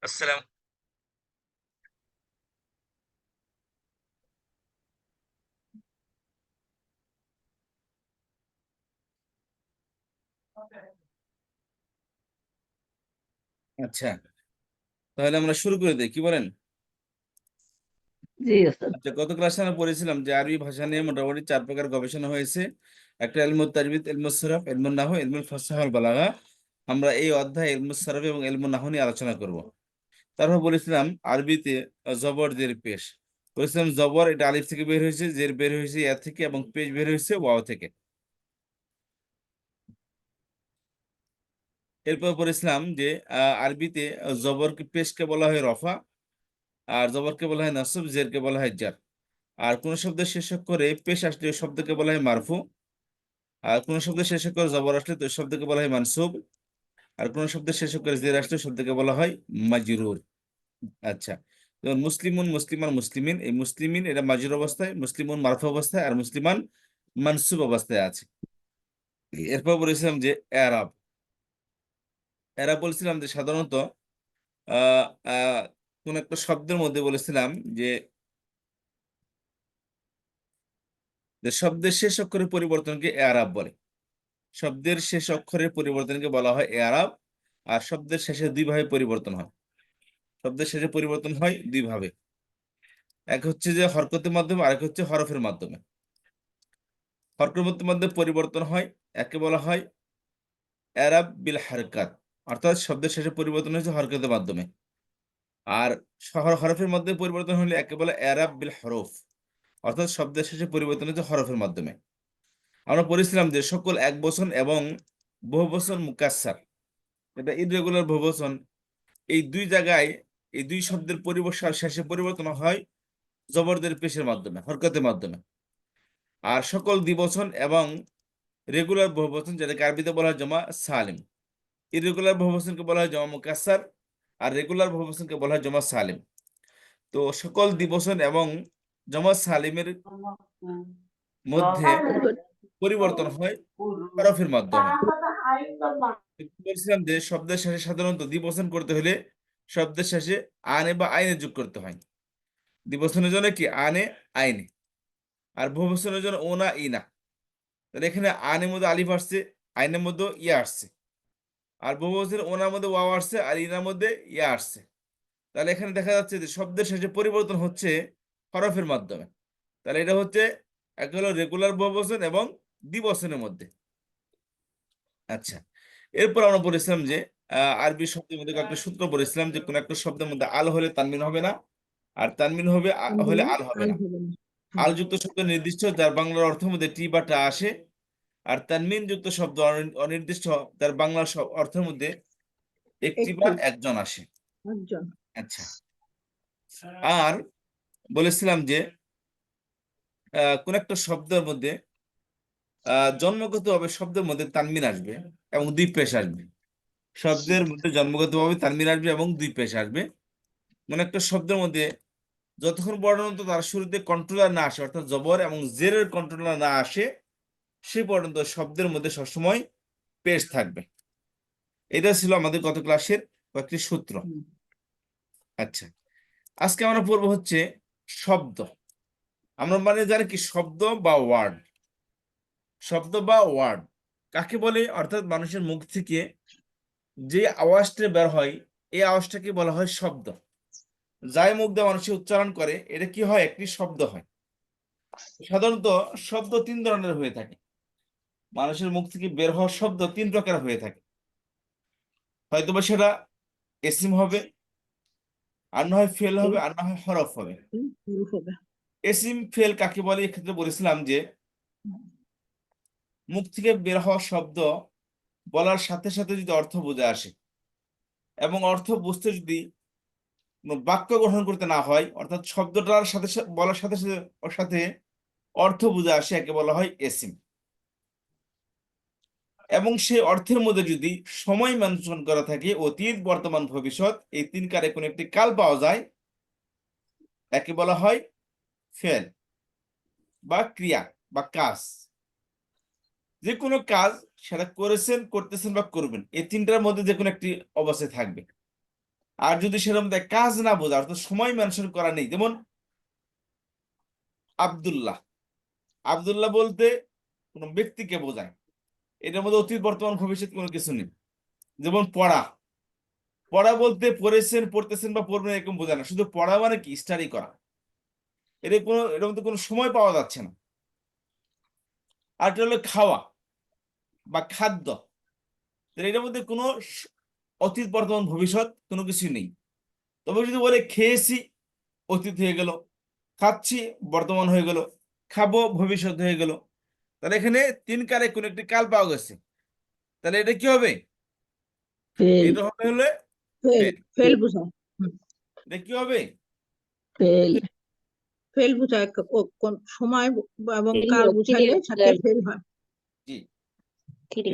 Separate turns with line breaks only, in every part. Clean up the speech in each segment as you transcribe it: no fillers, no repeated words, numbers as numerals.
আসসালাম। আচ্ছা, তাহলে আমরা শুরু করে দিই, কি বলেন?
জি ওস্তাদ।
আচ্ছা, গত ক্লাসে আমরা পড়েছিলাম যে আরবি ভাষা নিয়ে মোটামুটি 4 প্রকার গবেষণা হয়েছে। একটা ইলমুত তাজবিদ, ইলমুস সরফ, ইলমুন নাহু, ইলমুল ফাসাহা ওয়াল বালাগা। আমরা এই অধ্যায়ে ইলমুস সরফ এবং ইলমুন নাহু নিয়ে আলোচনা করব। তারপর বলেছিলাম আরবিতে জবর জের পেশ। বলেছিলাম জবর এটা আলিফ থেকে বের হয়েছে, জের বের হয়েছে ইয়া থেকে, এবং পেশ বের হয়েছে ওয়াও থেকে। এরপর পড়েছিলাম যে আরবিতে জবরকে পেশকে বলা হয় রফা, আর জবরকে বলা হয় নাসব, জেরকে বলা হয় জার। আর কোন শব্দের শেষ করে পেশ আসলে ওই শব্দকে বলা হয় মারফু। আর কোন শব্দের শেষ করে জবর আসলে তো ওই শব্দকে বলা হয় মানসুব। আর কোন শব্দের শেষ করে জের আসলে ওই শব্দকে বলা হয় মাজরুর। আচ্ছা, যেমন মুসলিমুন, মুসলিমান, মুসলিমিন। এই মুসলিমিন এটা মাজরুর অবস্থায়, মুসলিমুন মারফু অবস্থায়, আর মুসলিমান মানসুব অবস্থায় আছে। এরপর বলেছিলাম যে এরাব। এরাব বলছিলাম যে সাধারণত আহ আহ কোন একটা শব্দের মধ্যে বলেছিলাম যে শব্দের শেষ অক্ষরের পরিবর্তনকে এরাব বলে। শব্দের শেষ অক্ষরের পরিবর্তনকে বলা হয় এরাব। আর শব্দের শেষে দুই ভাবে পরিবর্তন হয়। শব্দের শেষে পরিবর্তন হয় দুই ভাবে। এক হচ্ছে যে হরকতের মাধ্যমে, আরেক হচ্ছে হরফের মাধ্যমে। হরকতের মাধ্যমে পরিবর্তন হয়, একে বলা হয় এরাব বিল হারকাত, অর্থাৎ শব্দের শেষে পরিবর্তন হয়েছে হরকতের মাধ্যমে। আর হরফের মাধ্যমে পরিবর্তন হলে একে বলে এরাব বিল হরফ, অর্থাৎ শব্দের শেষে পরিবর্তন হয়েছে হরফের মাধ্যমে। আমরা পড়েছিলাম যে সকল এক বচন এবং বহু বচন মুকাসসার, এটা ইররেগুলার বহুবচন, এই দুই জায়গায় এই দুই শব্দের পরিবর্তন শেষে পরিবর্তন হয় জবরদের পেশের মাধ্যমে, হরকতের মাধ্যমে। আর সকল দ্বিবচন এবং রেগুলার বহুবচন, যেটাকে আরবিতে বলা হয় জমা সালিম। ইরেগুলার বহুবচনকে বলা হয় জমা মুকাসসার, আর রেগুলার বহুবচনকে বলা হয় জমা সালিম। তো সকল দ্বিবচন এবং জমা সালিমের মধ্যে পরিবর্তন হয় হরফের মাধ্যমে। বলছিলাম যে শব্দের শেষে সাধারণত দ্বিবচন করতে হলে শব্দের শেষে আনে বা আইনে যোগ করতে হয়। দ্বিবচনের জন্য কি আনে, আইনে। আর বহুবচনের জন্য ওনা, ইনা। তাহলে এখানে আনের মধ্যে আলিফ আসছে, আইনের মধ্যে ইয়া আসছে। আর বহুবচনের ওনার মধ্যে ওয়াও আসছে, আর ইনার মধ্যে ইয়া আসছে। তাহলে এখানে দেখা যাচ্ছে যে শব্দের শেষে পরিবর্তন হচ্ছে হরফের মাধ্যমে। তাহলে এটা হচ্ছে এক হলো রেগুলার বহুবচন এবং দ্বিবচনের মধ্যে। আচ্ছা, এরপর আমরা বলেছিলাম যে আরবি শব্দের মধ্যে একটা সূত্র বলেছিলাম যে কোন একটা শব্দের মধ্যে আল হলে তানমিন হবে না, আর তানমিন হবে হলে আল হবে
আল
না।
হবে না। হ্যাঁ।
আল যুক্ত শব্দ নির্দিষ্ট, যার বাংলার অর্থের মধ্যে টি বা টা আসে। আর তানমিন যুক্ত শব্দ অনির্দিষ্ট, যার বাংলা অর্থের মধ্যে একটি বা
একটি,
একজন আসে।
একজন।
আচ্ছা, আর বলেছিলাম যে কোন একটা শব্দের মধ্যে জন্মগতভাবে শব্দের মধ্যে তানমিন আসবে এবং দুই পেশ আসবে। শব্দের মধ্যে জন্মগতভাবে তানমিন আসবে এবং দুই পেশ আসবে। মানে একটা শব্দের মধ্যে যতক্ষণ পর্যন্ত তার শুরুতে কন্ট্রোলার না আসে, অর্থাৎ জবর এবং জেরের কন্ট্রোলার না আসে, সে পর্যন্ত শব্দের মধ্যে সবসময় পেশ থাকবে। এটা ছিল আমাদের গত ক্লাসের কয়েকটি সূত্র।
হুম।
আচ্ছা, আজকে আমরা পড়বো হচ্ছে শব্দ। আমরা মানে জানি কি শব্দ বা ওয়ার্ড। শব্দ বা ওয়ার্ড কাকে বলে? অর্থাৎ মানুষের মুখ থেকে যে আওয়াজটা বের হয়, এই আওয়াজটাকে বলা হয় শব্দ। যাই মুখ দিয়ে মানুষের উচ্চারণ করে, এটা কি হয়? একটি শব্দ হয়। সাধারণত শব্দ তিন ধরনের হয়ে থাকে। মানুষের মুখ থেকে বের হওয়া শব্দ তিন প্রকার হয়ে থাকে। হয়তোবা সেটা এসিম হবে, আর না হয় ফেল হবে, আর না হয় হরফ হবে।
হুরুফ হবে।
এসিম ফেল কাকে বলে? এক্ষেত্রে বলেছিলাম যে মুখ থেকে বের হওয়া শব্দ বলার সাথে সাথে যদি অর্থ বুঝে আসে, এবং অর্থ বুঝতে যদি কোনো বাক্য গঠন করতে না হয়, অর্থাৎ শব্দটার সাথে বলার সাথে সাথে ওর সাথে অর্থ বুঝে আসে, একে বলা হয় এসিম। এবং সেই অর্থের মধ্যে যদি সময় মেনশন করা থাকে অতীত বর্তমান ভবিষ্যৎ এই তিন কারে কোনো একটি কাল পাওয়া যায় একে বলা হয় ফেল বা ক্রিয়া বা কাজ। যে কোনো কাজ সেটা করেছেন করতেছেন বা করবেন এই তিনটার মধ্যে যে কোনো একটি অবস্থায় থাকবে। আর যদি সেটার মধ্যে কাজ না বোঝা অর্থাৎ সময় মেনশন করা নেই, যেমন আব্দুল্লাহ, আব্দুল্লাহ বলতে কোনো ব্যক্তিকে বোঝায়, এটার মধ্যে অতীত বর্তমান ভবিষ্যৎ কোনো কিছু নেই। যেমন পড়া, পড়া বলতে পড়েছেন পড়তেছেন বা পড়বেন এরকম বোঝায় না, শুধু পড়া মানে কি স্টাডি করা, এর মধ্যে কোনো সময় পাওয়া যাচ্ছে না। আর এটা হলো খাওয়া বা খাদ্য, এটার মধ্যে কোনো অতীত বর্তমান ভবিষ্যৎ কোনো কিছু নেই। তবে যদি বলে খেয়েছি অতীত হয়ে গেল, খাচ্ছি বর্তমান হয়ে গেল, খাবো ভবিষ্যৎ হয়ে গেল, তাহলে এখানে তিন কালে কোন একটি কাল পাওয়া গেছে, তাহলে এটা কি হবে?
ফেল
এটা হবে হলে
ফেল
ফেল।
ফেল বোঝায়।
এটা কি হবে?
ফেল ফেল বোঝায় কোন সময় এবং কাল বুঝাইলে সাথে ফেল হয়।
জি,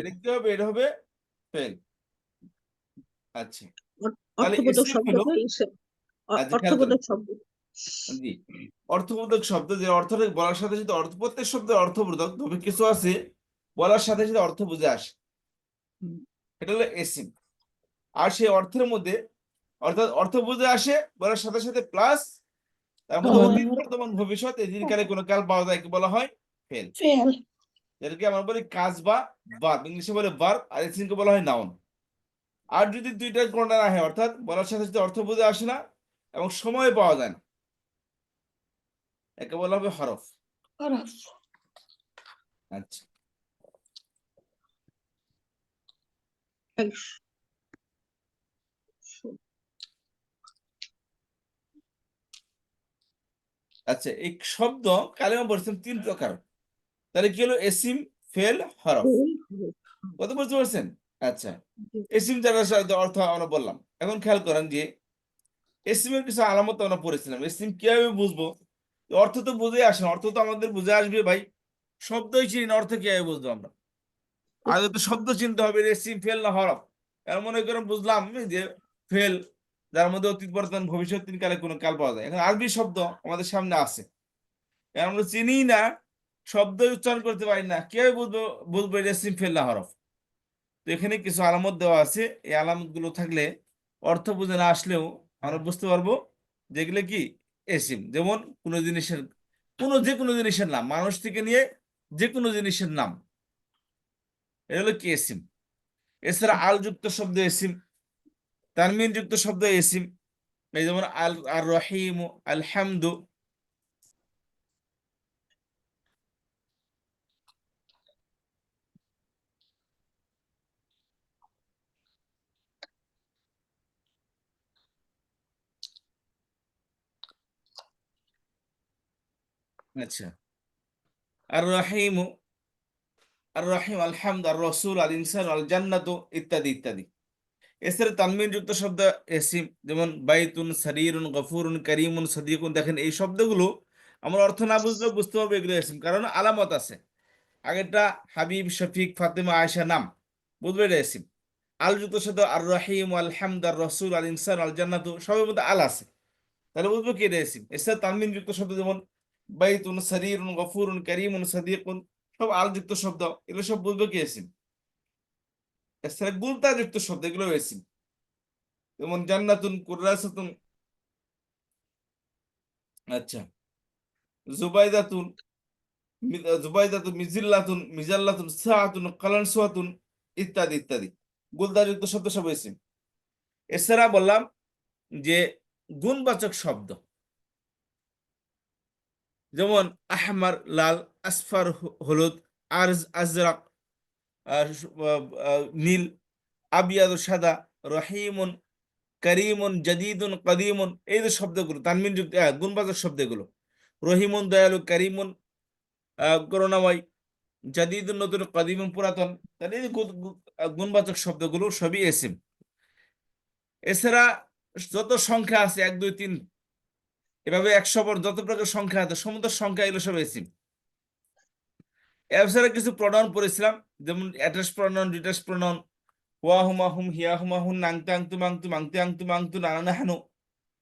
এটা কি হবে? এটা হবে ফেল। আচ্ছা, তাহলে
অর্থবোধক
ইসিম
শব্দ
হলো, আচ্ছা খেয়াল করেন,
অর্থবোধক শব্দ।
জি, অর্থবোধক শব্দ যে অর্থটা বলার সাথে যদি প্রত্যেক শব্দের অর্থবোধক, তবে কিছু আছে বলার সাথে সাথে অর্থ বুঝে আসে, এটা হলো এসিম। আর সেই অর্থের মধ্যে অর্থাৎ অর্থ বুঝে আসে বলার সাথে সাথে প্লাস তার মধ্যে অতীত বর্তমান ভবিষ্যৎ এই তিন কালে কোনো কাল পাওয়া যায় কি বলা হয়? ফেল।
ফেল
যেটাকে আমরা বলি কাজ বা ভার্ব, ইংলিশে বলে ভার্ব, আর এসিমকে বলা হয় নাউন। আর যদি দুইটার কোনটা না হয় অর্থাৎ বলার সাথে সাথে অর্থ বুঝে আসে না এবং সময় পাওয়া যায় না, একে বলা হবে হরফ। আচ্ছা, আচ্ছা এই শব্দ কালেমা পড়ছেন তিন প্রকার, তাহলে কি হলো? এসিম, ফেল, হরফ। কত বুঝতে পারছেন? আচ্ছা, এসিম যারা অর্থ আমরা বললাম, এখন খেয়াল করেন যে এসিমের কিছু আলামত আমরা পড়েছিলাম। এসিম কিভাবে বুঝবো? অর্থ তো বুঝে আসে না, অর্থ তো আমাদের বুঝে আসবে ভাই, শব্দই চিনি না, অর্থ কিভাবে বুঝবো আমরা? আগে তো শব্দ চিনতে হবে, এসিম, ফেল না হরফ। এর মনে করেন বুঝলাম যে ফেল, যার মধ্যে অতীত বর্তমান ভবিষ্যৎ তিন কালে কোনো কাল পাওয়া যায়। এখন আরবি শব্দ আমাদের সামনে আছে, আমরা চিনি না, শব্দ উচ্চারণ করতে পারি না, কিভাবে বুঝবো? বুঝবো এটা এসিম, ফেল না হরফ? তো এখানে কিছু আলামত দেওয়া আছে, এই আলামত গুলো থাকলে অর্থ বুঝে না আসলেও আমরা বুঝতে পারবো যেগুলো কি এসিম। যেমন কোনো জিনিসের, যে কোনো জিনিসের নাম, মানুষ থেকে নিয়ে যে কোনো জিনিসের নাম, এটা হলো কি এসিম। এছাড়া আল যুক্ত শব্দ এসিম, তানমিন যুক্ত শব্দ এসিম, এই যেমন আল, আর রহিম, আলহামদু। আচ্ছা, আর রহিম, আলহামদ, আর রসুল, আল ইনসান, আল জান্নাত, ইত্যাদি ইত্যাদি। এছাড়া তানমিন যুক্ত শব্দ এসিম, যেমন বাইতুন, সারিরুন, গফুরুন, করিমুন, সদিকুন। দেখেন এই শব্দগুলো আমরা অর্থ না বুঝলেও বুঝতে পারবো এগুলো এসিম, কারণ আলামত আছে। আগেরটা হাবিব, শফিক, ফাতেমা, আয়েশা নাম, বুঝবে এটা এসিম। আল যুক্ত শব্দ আর রহিম, আল হামদ, আর রসুল, আল ইনসান, আল জান্নাত, সবের মধ্যে আল আছে, তাহলে বুঝবো কি এটা এসিম। এছাড়া তানমিন যুক্ত শব্দ যেমন বাইতুন, সারিরুন, গফুরুন, করিমুন, সদিকুন, সব আল যুক্ত শব্দ, এগুলো সব বুঝবো কি এসিম। এছাড়া গুলতা যুক্ত শব্দ, এগুলো এসিম, যেমন জান্নাতুন, কুররাসাতুন। আচ্ছা, জুবাইদাতুন, জুবাইদাতুন, মিজিল্লাতুন, মিজাল্লাতুন, সাআতুন, কালানসুয়াতুন, ইত্যাদি ইত্যাদি। গুলদাযুক্ত শব্দ সব এসিম। এছাড়া বললাম যে গুণবাচক শব্দ, যেমন আহমার লাল, আসফার হলুদ, আরজ আজরাক নীল, আবিয়াদ সাদা, রহিমুন, করিমুন, জাদিদুন, কদিমুন, এই যে শব্দগুলো তানমিন যুক্ত গুণবাচক শব্দগুলো, রহিমুন দয়ালু, করিমুন করুণাময়, জাদিদুন নতুন, কদিমুন পুরাতন, তাহলে এই যে গুণবাচক শব্দগুলো সবই এসিম। এছাড়া যত সংখ্যা আছে 1 2 3 এভাবে 100 পর যত প্রকার সংখ্যা আছে সমুদ্র সংখ্যা, এগুলো সব এসিম। এছাড়া কিছু প্রনাউন পড়েছিলাম, যেমন অ্যাটাচ প্রনাউন, ডিটাচ প্রনাউন, হুয়া হুমা হুম, হিয়া হুমা হুন, নাংতে আংতু মাংতু, মাংতে আংতু মাংতু, নানা নাহানু,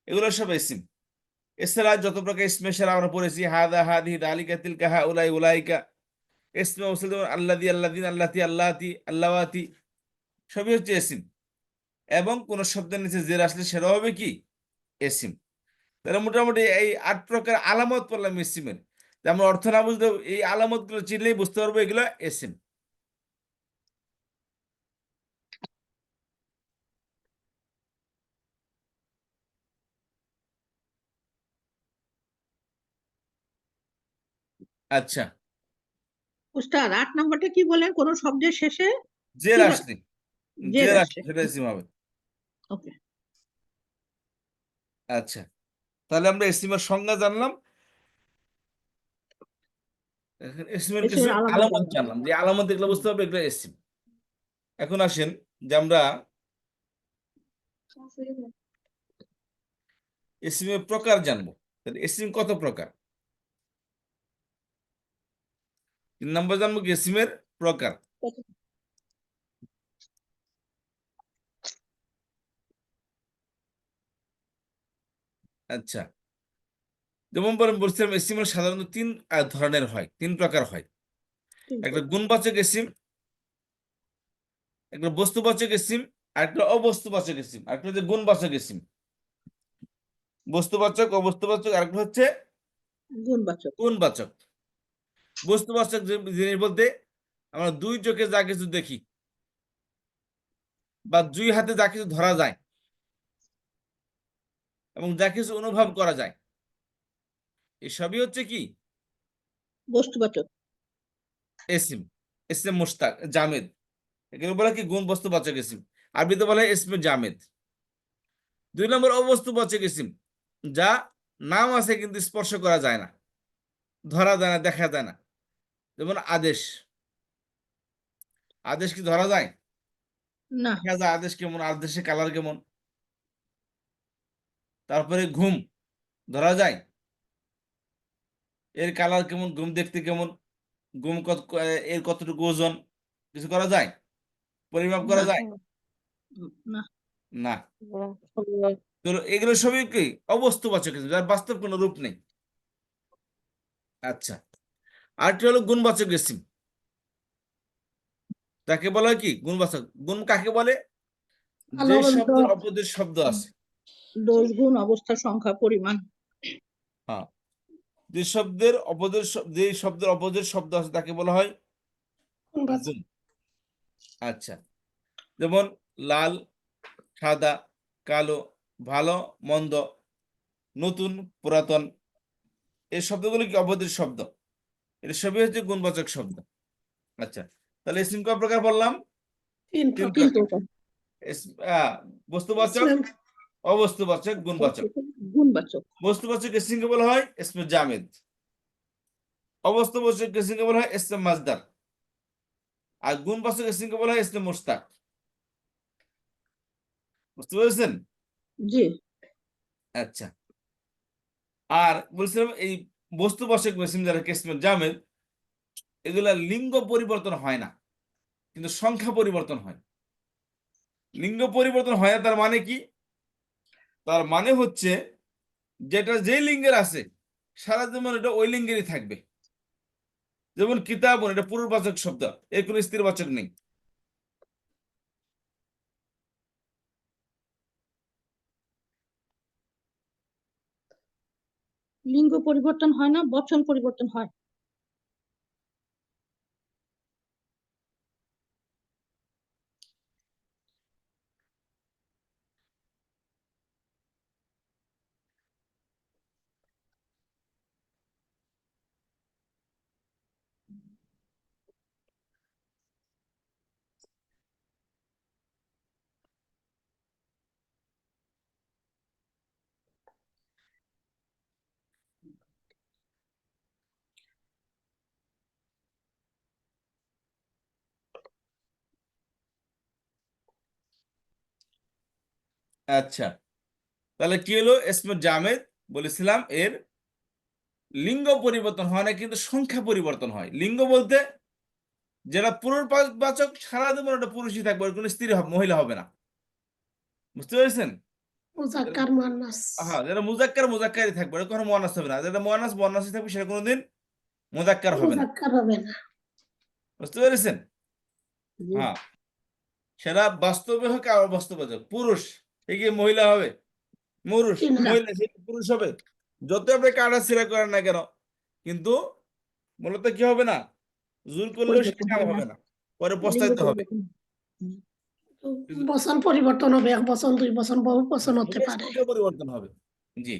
এগুলো সব ইসিম। এছাড়া যত প্রকার ইসমে ইশারা আমরা পড়েছি, হাদা হাদি দালিকা তিলকা হা উলাই উলাইকা, ইসমে মৌসুল যেমন আল্লাদি আল্লাদিন আল্লাতি আল্লাতি আল্লাওয়াতি, সবই হচ্ছে এসিম। এবং কোন শব্দের নিচে জের আসলে সেটা হবে কি এসিম। তাহলে মোটামুটি এই 8 প্রকার আলামত পড়লাম ইসিমের। আমরা অর্থ না বুঝলেও এই আলামত গুলো চিনলেই বুঝতে পারবো এগুলো এসিম। আচ্ছা,
উস্তাদ 8 নম্বরটা কি বলেন, কোন শব্দের শেষে
জের
কি
আসলে,
জের
জের আসলে
আসছে?
সেটা এসিম হবে।
ওকে।
আচ্ছা, তাহলে আমরা এসিমের সংজ্ঞা জানলাম, এখন এসিমের কিছু
এসবের আলামত
আলামত
জানলাম।
জানলাম, যে আলামত এগুলো
হুম।
বুঝতে হবে এগুলো এসিম। এখন আসেন যে আমরা এসিমের প্রকার জানবো। তাহলে এসিম কত প্রকার? 3 নম্বর জানবো কি এসিমের প্রকার। আচ্ছা, যেমন বলছিলাম এসিম সাধারণত 3 ধরনের হয়, 3 প্রকার হয়।
তিন
একটা
প্রকার।
গুণবাচক এসিম, একটা বস্তুবাচক এসিম, আর একটা অবস্তুবাচক এসিম, আর একটা হচ্ছে গুণবাচক এসিম। বস্তুবাচক, অবস্তুবাচক, আর একটা হচ্ছে
গুণবাচক।
গুণবাচক। বস্তুবাচক জিনিস বলতে আমরা 2 চোখে যা কিছু দেখি বা 2 হাতে যা কিছু ধরা যায় এবং যা কিছু অনুভব করা যায়, এসবই হচ্ছে কি
বস্তুবাচক।
এসিম। ইসম মুশতাক জামেদ, এগুলো বলে কি গুণ বস্তুবাচক এসিম, আরবিতে বলে ইসমে জামেদ। 2 নম্বর অবস্তুবাচক এসিম, যা নাম আছে কিন্তু স্পর্শ করা যায় না, ধরা যায় না, দেখা যায় না। যেমন আদেশ, আদেশ কি ধরা যায়?
না।
দেখা যায় আদেশ কেমন, আদেশের কালার কেমন। তারপরে ঘুম, ধরা যায় এর কালার কেমন, ঘুম দেখতে কেমন, ঘুম কত, এর কতটুকু ওজন, কিছু করা যায়, পরিমাপ করা
না।
যায়
না।
না। তো এগুলো সবই কি অবস্তুবাচক কিছু, যার বাস্তব কোনো রূপ নেই। আচ্ছা, আরেকটি হলো গুণবাচক ইসিম, তাকে বলা হয় কি গুণবাচক। গুণ কাকে বলে? যে
আলোড়িত।
শব্দের অপোজিট শব্দ আছে।
দোষ, গুণ, অবস্থা, সংখ্যা, পরিমাণ।
হ্যাঁ, যে শব্দের অপোজিট শব্দ আছে তাকে বলা হয় গুণ। আচ্ছা, যেমন লাল, সাদা, কালো, ভালো, মন্দ, নতুন, পুরাতন, এই শব্দগুলো কি অপোজিট শব্দ, এটা সবই হচ্ছে গুণবাচক শব্দ। আচ্ছা, তাহলে ইসিম কয় প্রকার বললাম? তিন
তিন
প্রকার।
প্রকার।
বস্তুবাচক, অবস্তুবাচক, গুণবাচক।
গুণবাচক।
বস্তুবাচক ইসিমকে বলা হয় ইসমে জামেদ, অবস্তুবাচক ইসিমকে বলা হয় ইসমে মাজদার, আর গুণবাচক ইসিমকে বলা হয় ইসমে মুশতাক। বুঝতে পেরেছেন?
জি।
আচ্ছা, আর বলছিলাম এই বস্তুবাচক ইসিম যারা ইসমে জামেদ, এগুলা লিঙ্গ পরিবর্তন হয় না, কিন্তু সংখ্যা পরিবর্তন হয়। লিঙ্গ পরিবর্তন হয় না, তার মানে কি? তার মানে হচ্ছে যেটা যে লিঙ্গের আছে সারা জীবন এটা ওই লিঙ্গেরই থাকবে। যেমন কিতাবুন, এটা পুরুষবাচক শব্দ, এর কোনো স্ত্রীবাচক নেই।
লিঙ্গ পরিবর্তন হয় না, বচন পরিবর্তন হয়।
আচ্ছা, তাহলে কি হলো ইসমে জামেদ? বলেছিলাম এর লিঙ্গ পরিবর্তন হয় না, কিন্তু সংখ্যা পরিবর্তন হয়। লিঙ্গ বলতে যেটা পুনর্বাচক সারা জীবন ওটা পুরুষই থাকবে, ওর কোনো স্ত্রী মহিলা হবে না। বুঝতে পেরেছেন?
মুজাক্কার মুয়ান্নাস।
হ্যাঁ, যেটা মুজাক্কার মুজাক্কারই থাকবে, ওটা কোনো মুয়ান্নাস হবে না। যেটা মুয়ান্নাস মুয়ান্নাসই থাকবে, সেটা কোনোদিন মুজাক্কার হবে না।
মুজাক্কার হবে না।
বুঝতে পেরেছেন?
জি।
হ্যাঁ, সেটা বাস্তবে হোক আর অবাস্তবে হোক, পুরুষ এগিয়ে মহিলা হবে, পুরুষ
জি না।
মহিলা সে পুরুষ হবে। যত আপনি কাটা ছিঁড়া করেন না কেন, কিন্তু মূলত কি হবে না, জোর করলেও সে
পরিবর্তন
কাম
হবে না।
হবে না, পরে
লিঙ্গ
পস্তাইতে হবে।
পরিবর্তন। হুম।
বচন পরিবর্তন হবে, এক বচন দুই বচন বহু বচন হতে
হবে,
পারে।
সংখ্যা পরিবর্তন হবে। জি,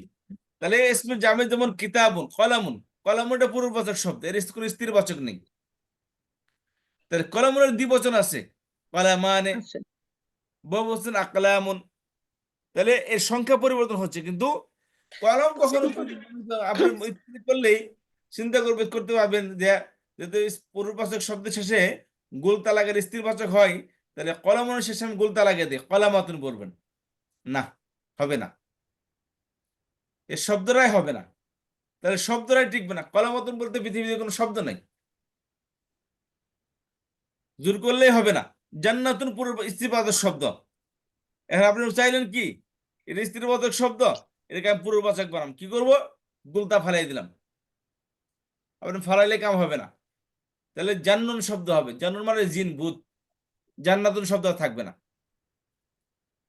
তাহলে ইসমে জামে যেমন কিতাবুন, কলামুন, কলামুনটা পুরুষবাচক শব্দ, এর কোনো স্ত্রীবাচক নেই। তাহলে কলামুনের দ্বিবচন আছে, কলামানে,
আচ্ছা।
বহুবচন আকলামুন। তাহলে এর সংখ্যা পরিবর্তন হচ্ছে, কিন্তু কলম কখনো আপনি ইত্যাদি করলেই চিন্তা করতে পারবেন যে যদি পুরুষবাচক শব্দের শেষে গোল তালাকের স্ত্রীবাচক হয়, তাহলে কলমের শেষে আমি গোল তালাকে দিই কলামাতুন বলবেন না, হবে না, এর শব্দটাই হবে না। তাহলে শব্দটাই টিকবে না। কলামাতুন বলতে পৃথিবীতে কোনো শব্দ নাই, জোর করলেই হবে না। জান্নাতুন পুরুষ স্ত্রীবাচক শব্দ, এখন আপনি চাইলেন কি এটা স্ত্রীবাচক শব্দ, এটাকে আমি পুরুষবাচক বানাম, কি করব, গোলতা ফালাই দিলাম, আপনি ফালাইলে কাম হবে না। তাহলে জান্নুন শব্দ হবে, জান্নুন মানে জিন ভূত, জান্নাতুন শব্দ আর থাকবে না।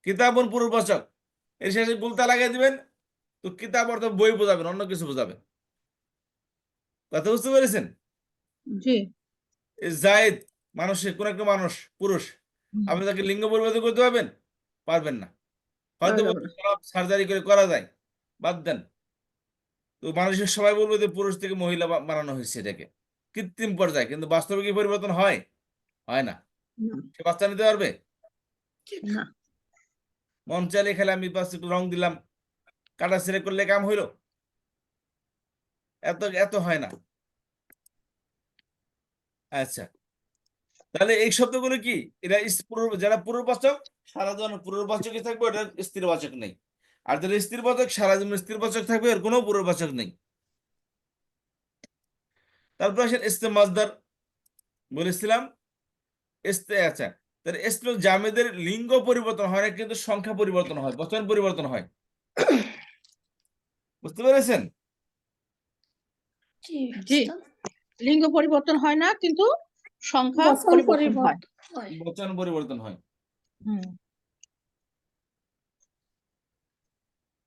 কিতাবুন পুরুষবাচক, এর শেষে গুলতা লাগিয়ে দিবেন, তো কিতাব অর্থ বই বোঝাবেন, অন্য কিছু বোঝাবে। কথা বুঝতে পেরেছেন?
জি।
জায়েদ মানুষের কোন একটা মানুষ পুরুষ,
হুম।
আপনি তাকে লিঙ্গ পরিবর্তন করতে পারবেন? পারবেন না। হয়তো
পারা যাবে না।
সার্জারি করে করা যায়, বাদ দেন। তো মানুষের সবাই বলবে যে পুরুষ থেকে মহিলা বানানো হয়েছে, এটাকে কৃত্রিম পর্যায়ে, কিন্তু বাস্তবে কি পরিবর্তন হয়? হয় না।
না।
সে বাচ্চা নিতে পারবে?
না।
মন চাইলে খেলে আমি বাস একটু রং দিলাম, কাটা ছেড়ে করলে কাম হইলো? এত এত হয় না। আচ্ছা, তাহলে এই শব্দগুলো কি, এরা যারা পুরুষবাচক সারা জীবন পুরুষবাচকই থাকবে, ওটা স্ত্রীবাচক নেই। আর যারা স্ত্রীবাচক সারা জীবন স্ত্রীবাচক থাকবে, এর কোনো পুরুষবাচক নেই। তারপর আসেন ইসম মাজদার, বলেছিলাম আচ্ছা, তাহলে ইসম জামেদের লিঙ্গ পরিবর্তন হয় না, কিন্তু সংখ্যা পরিবর্তন হয়, বচন পরিবর্তন হয়। বুঝতে পেরেছেন?
জি
জি। লিঙ্গ পরিবর্তন হয় না, কিন্তু সংখ্যা
বচন
পরিবর্তন হয়।
পরিবর্তন হয়।
বচন পরিবর্তন হয়।
হুম।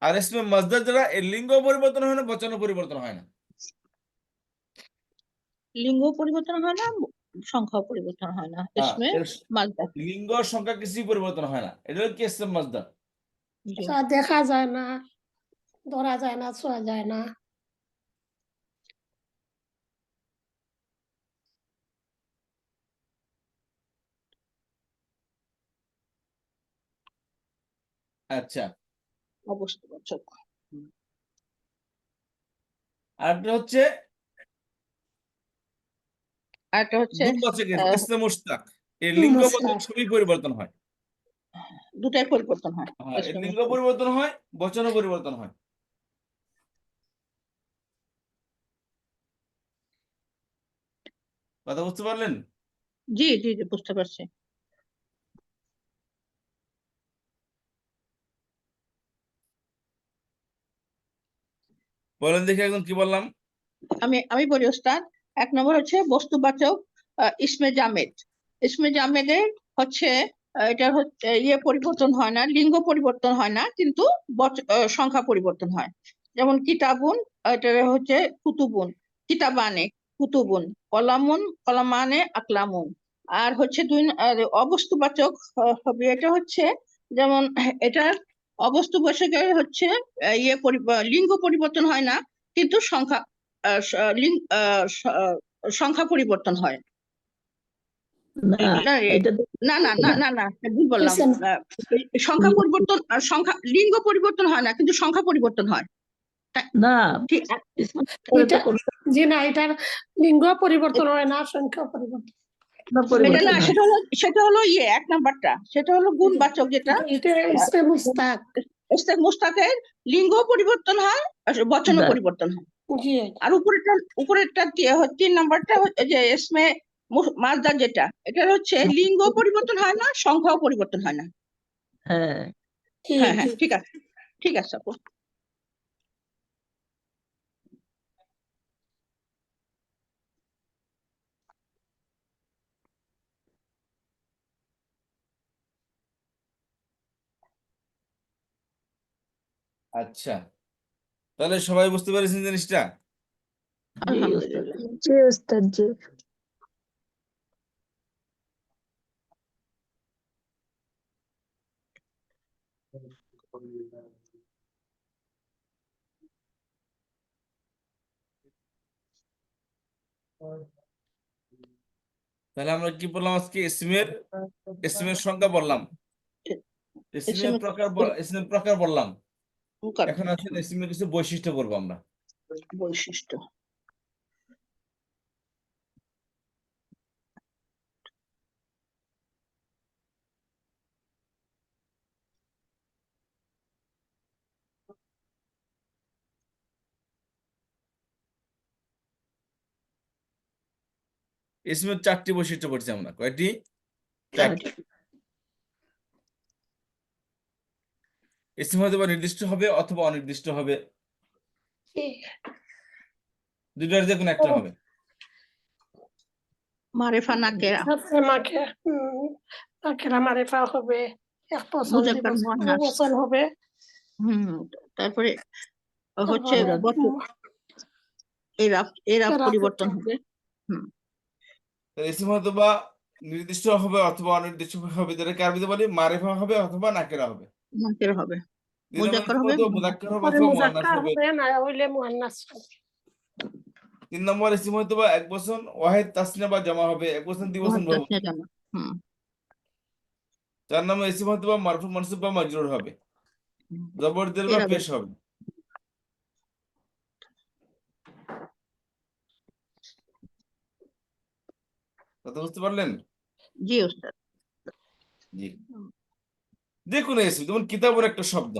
আর ইসমে মাজদার যারা, এর লিঙ্গ পরিবর্তন হয় না, বচন পরিবর্তন হয় না।
লিঙ্গ পরিবর্তন হয় না, সংখ্যা পরিবর্তন হয় না।
হ্যাঁ,
ইসমে
এর
মাজদার।
লিঙ্গ সংখ্যা কিছুই পরিবর্তন হয় না, এটা হলো কি ইসম মাজদার।
জি।
যা দেখা যায় না, ধরা যায় না, ছোঁয়া যায় না।
আচ্ছা,
অবস্থাবাচক।
আরেকটা হচ্ছে
আর একটা হচ্ছে
গুণবাচকের
আহ,
ইসম মুশতাক, এর লিঙ্গ বচন
মুশতাক।
সবই পরিবর্তন হয়।
দুটাই পরিবর্তন হয়।
হ্যাঁ, এর
ইসমে
লিঙ্গ
মুশতাক।
পরিবর্তন হয়, বচনও পরিবর্তন হয়। কথা বুঝতে পারলেন?
জি জি জি, বুঝতে পারছি।
বলেন দেখি একদম কি বললাম।
আমি আমি বলি ওস্তাদ, এক নম্বর হচ্ছে বস্তুবাচক ইসমে জামেদ। ইসমে জামেদের হচ্ছে এটার হচ্ছে ইয়ে পরিবর্তন হয় না, লিঙ্গ পরিবর্তন হয় না, কিন্তু সংখ্যা পরিবর্তন হয়। যেমন কিতাবুন, এটা হচ্ছে কুতুবুন, কিতাবানে কুতুবুন, কলামুন কলামানে আকলামুন। আর হচ্ছে অবস্তুবাচক হবে, এটা হচ্ছে যেমন এটার অবস্তুবাচকের হচ্ছে লিঙ্গ পরিবর্তন হয় না, কিন্তু সংখ্যা সংখ্যা পরিবর্তন হয়।
না
না
এটা
না না না না না, ভুল বললাম।
Listen,
সংখ্যা পরিবর্তন, সংখ্যা লিঙ্গ পরিবর্তন হয় না, কিন্তু সংখ্যা পরিবর্তন হয়।
না
ঠিক
এটা জি না, এটার লিঙ্গ পরিবর্তন হয় না, সংখ্যা পরিবর্তন।
এটা না,
পরিবর্তন হয়।
সেটা হলো ইয়ে এক নাম্বারটা, সেটা হলো গুণবাচক, যেটা
এটা ইসমে মুশতাক।
মুস্তাকের লিঙ্গ পরিবর্তন হয়, বচনও
না।
পরিবর্তন হয়।
জি
আর উপরেরটা 3 নাম্বারটা হচ্ছে যে এসমে মাসদার যেটা, এটার হচ্ছে লিঙ্গ পরিবর্তন হয় না, সংখ্যাও পরিবর্তন হয় না।
হ্যাঁ
জি
হ্যাঁ হ্যাঁ,
জি
ঠিক আছে, ঠিক আছে আপু।
আচ্ছা, তাহলে সবাই বুঝতে পেরেছেন জিনিসটা?
জি উস্তাদ
আলহামদুলিল্লাহ।
জি উস্তাদ জি।
তাহলে আমরা কি বললাম আজকে? ইসমের সংজ্ঞা বললাম,
এসমে
ইসমের প্রকার বললাম।
মুকার
এখন আসলে ইসমের কিছু বৈশিষ্ট্য করবো আমরা।
বৈশিষ্ট্য।
ইসমের 4টি বৈশিষ্ট্য পড়ছি আমরা। কয়টি? 4টি। ইসম হয়তো বা নির্দিষ্ট হবে অথবা অনির্দিষ্ট হবে,
জি
দুটোর যে কোনো একটা হবে।
মারেফা নাকেরা,
তারপরে নাকেরা মারিফা হবে, 1 বছর 2
মুজাক্কার
বছর 3
মুয়ান্নাস।
বছর হবে।
তারপরে হচ্ছে
তারপরে
বছর, এরাব
এরাব
পরিবর্তন
করতে
হবে।
ইসম হয়তো বা নির্দিষ্ট হবে অথবা অনির্দিষ্ট হবে, যেটাকে আরবিতে বলি মারিফা হবে অথবা নাকেরা হবে।
নাকেরা হবে,
2 নম্বর
মুজাক্কার
ইসম
হবে,
হয়তো মুযাক্কার হবে
পরে
অথবা মুয়ান্নাস
মুজাক্কার
হবে।
হবে, না হইলে মুয়ান্নাস হবে।
3 নম্বর ইসম হয়তো বা 1 বচন, ওয়াহিদ, তাসনিয়া বা জামা হবে, 1 বচন 2 বচন বহুবচন।
মুহাদ্দাসিয়া জামা।
4 নম্বর ইসম হয়তো বা মারফু, মানসুব বা মাজরুর হবে, জবর জের বা
এরাব,
পেশ হবে। কথা বুঝতে পারলেন?
জি ওস্তাদ।
জি। যে কোনো ইসম, যেমন কিতাবের একটা শব্দ,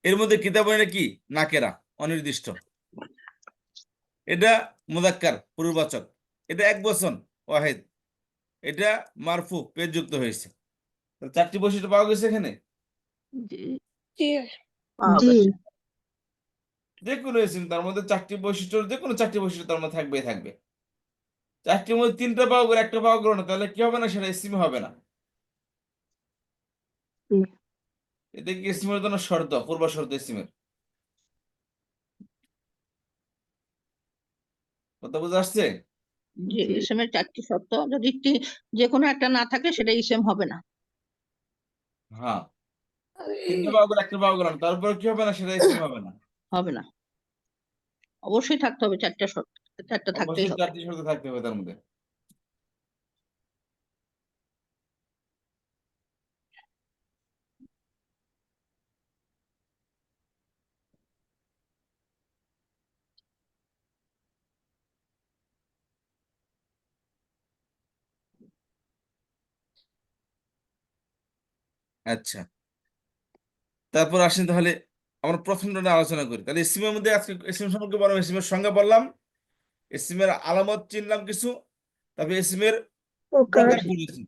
এর মধ্যে কিতাবের কি? নাকেরা, অনির্দিষ্ট। এটা মুযাক্কার, পূর্ববাচক। এটা 1 বচন, ওয়াহিদ। এটা মারফু, পেশ যুক্ত হয়েছে। তাহলে 4টি বৈশিষ্ট্য পাওয়া গেছে এখানে।
জি
জি
পাওয়া
জি
গেছে।
যে কোনো ইসম তার মধ্যে 4টি বৈশিষ্ট্য, যে কোনো 4টি বৈশিষ্ট্য তার মধ্যে থাকবে থাকবে। 4টির মধ্যে 3টা পাওয়া গেলে, একটা পাওয়া গেল না, তাহলে কি হবে না? সেটা ইসম হবে না।
জি।
এটা কি ইসমের জন্য শর্ত, পূর্ব শর্ত ইসমের। কথা বুঝে আসছে?
যে
জি
ইসেমের 4টি শর্ত, যদি যে কোনো একটা না থাকে সেটা ইসেম হবে না।
হ্যাঁ, 3টা পাওয়া গেলে, একটা পাওয়া গেল না, তারপর কি হবে না? সেটা ইসম হবে না।
হবে না, অবশ্যই থাকতে হবে 4টা শর্ত, 4টা থাকতেই
অবশ্যই
হবে।
4টি শর্ত থাকতে হবে তার মধ্যে। আচ্ছা, তারপর আসেন তাহলে আমরা প্রথমটা নিয়ে আলোচনা করি। তাহলে ইসমের মধ্যে আজকে ইসম সম্পর্কে বললাম, ইসমের সংজ্ঞা বললাম, ইসমের আলামত চিনলাম কিছু, তারপরে ইসমের
প্রকার
প্রকার বলেছি,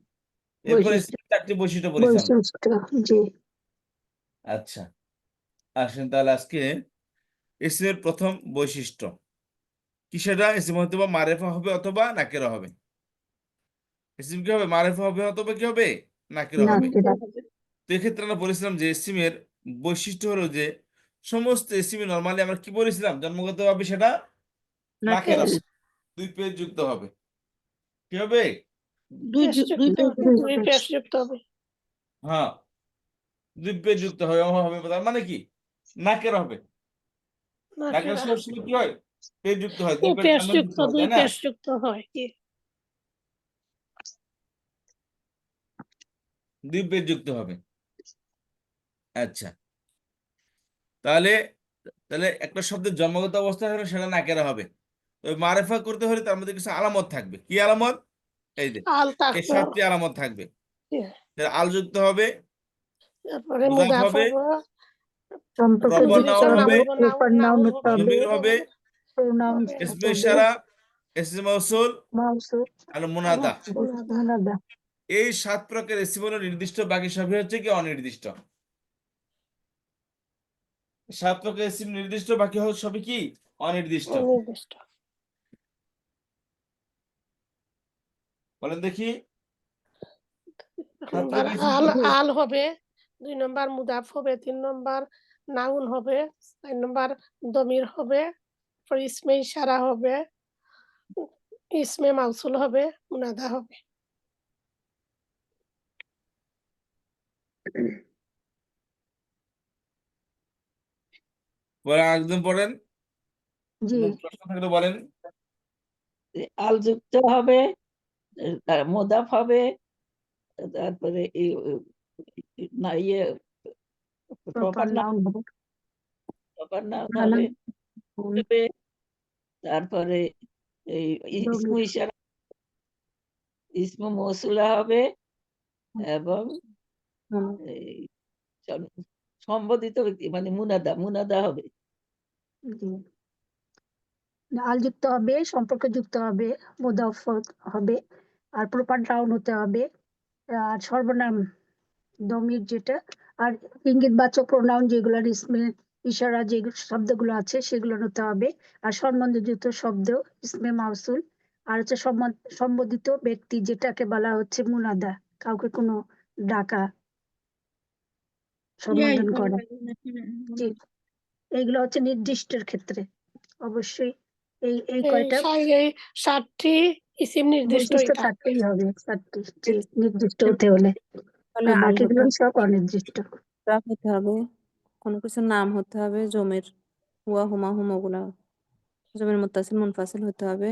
এরপর
বৈশিষ্ট্য
ইসমের 4টি বৈশিষ্ট্য বলেছি আমরা।
বৈশিষ্ট্য জি
আচ্ছা, আসেন তাহলে আজকে ইসমের প্রথম বৈশিষ্ট্য কি, সেটা ইসম হয়তো বা মারেফা হবে অথবা নাকেরা হবে। ইসম কি হবে? মারেফা হবে অথবা কি হবে? নাকেরা হবে।
নাকেরা
তো এক্ষেত্রে আমরা বলেছিলাম যে ইসমের বৈশিষ্ট্য হলো যে সমস্ত ইসমি নর্মালি আমরা কি বলেছিলাম, জন্মগতভাবে সেটা নাকেরা,
নাকেরা,
2 পেশ যুক্ত হবে। কি হবে?
দুই
পেশযুক্ত,
পেজ।
2 পেশযুক্ত হবে।
হ্যাঁ, 2 পেশ যুক্ত হবে হবে, তার মানে কি? নাকেরা হবে। নাকেরা
নাকেরা
সবসময় কি হয়? পেশ যুক্ত হয়, 2
ও
পেশ সামনে
পেশযুক্ত,
যুক্ত হয়,
2
তাই না?
পেশযুক্ত হয়। জি
2 পেশ যুক্ত হবে। আচ্ছা, তাহলে তাহলে একটা শব্দের জন্মগত অবস্থা হলে সেটা নাকেরা হবে। তো মারেফা করতে হলে তার মধ্যে কিছু আলামত থাকবে। কি আলামত? এই যে
আল
এই
থাকবে,
7টি আলামত থাকবে।
জি।
আল যুক্ত হবে,
তারপরে
মুদাফ
মুদাফ
হবে,
হবে,
সম্পর্ক
প্রপার
যদি
নাউন
নাম
হবে,
হবে
প্রপার নাউন
নাউন
হতে
হবে
হবে,
জমির হবে,
প্রোনাউন
হবে
ইসমে
হবে,
ইশারা, ইসমে মৌসুল
মাউসুল,
আর মুনাদা।
মুনাদা।
এই 7 প্রকার ইসিম হলো নির্দিষ্ট, বাকি সবই হচ্ছে কি অনির্দিষ্ট। 7 প্রকার ইসিম নির্দিষ্ট, বাকি হল সবই কি অনির্দিষ্ট।
অনির্দিষ্ট।
বলেন দেখি, 7
নাম্বার
প্রকার ইসিম
আল
কি?
আল হবে, 2 নম্বর মুদাফ হবে, 3 নম্বর নাউন হবে, 4 নম্বর দমির হবে, পর ইসমে ইশারা হবে, ইসমে মাউসুল হবে, মুনাদা হবে।
বলেন, একদম পড়েন,
জি,
কোনো প্রশ্ন থাকলে বলেন।
আল যুক্ত হবে, মোদাফ হবে, তারপরে না
প্রপার
প্রপার
নাউন হবে,
নাউন
বানান
হবে, তারপরে এই ইসমু
দমির,
ইশারা, ইসমু মৌসুলা হবে, এবং এই সম্বোধিত ব্যক্তি মানে মুনাদা হবে।
জি। আল যুক্ত হবে, সম্পর্ক যুক্ত হবে, মুদাফ হবে, আর প্রপার নাউন হতে হবে, আর সর্বনাম দমির যেটা, আর ইঙ্গিতবাচক প্রোনাউন যেগুলো ইসমে ইশারা যে শব্দগুলো আছে সেগুলো হতে হবে, আর সম্বন্ধযুক্ত শব্দ ইসমে মাউসুল, আর হচ্ছে সম্বোধিত ব্যক্তি যেটাকে বলা হচ্ছে মুনাদা, কাউকে কোনো ডাকা, সম্বোধন করা। জি, এইগুলো হচ্ছে নির্দিষ্টের ক্ষেত্রে অবশ্যই এই এই কয়টা
এই 7টি ইসিম নির্দিষ্টই
বৈশিষ্ট্য
থাকবে।
থাকতেই হবে, 7টি, জি, নির্দিষ্ট হতে হলে।
তাহলে
আর
আল
বাকিগুলো সব অনির্দিষ্ট।
হতে হবে, কোনো কিছুর নাম হতে হবে, জমির হুয়া হুমা হুম ওগুলা জমির মুত্তাসিল মুনফাসিল হতে হবে,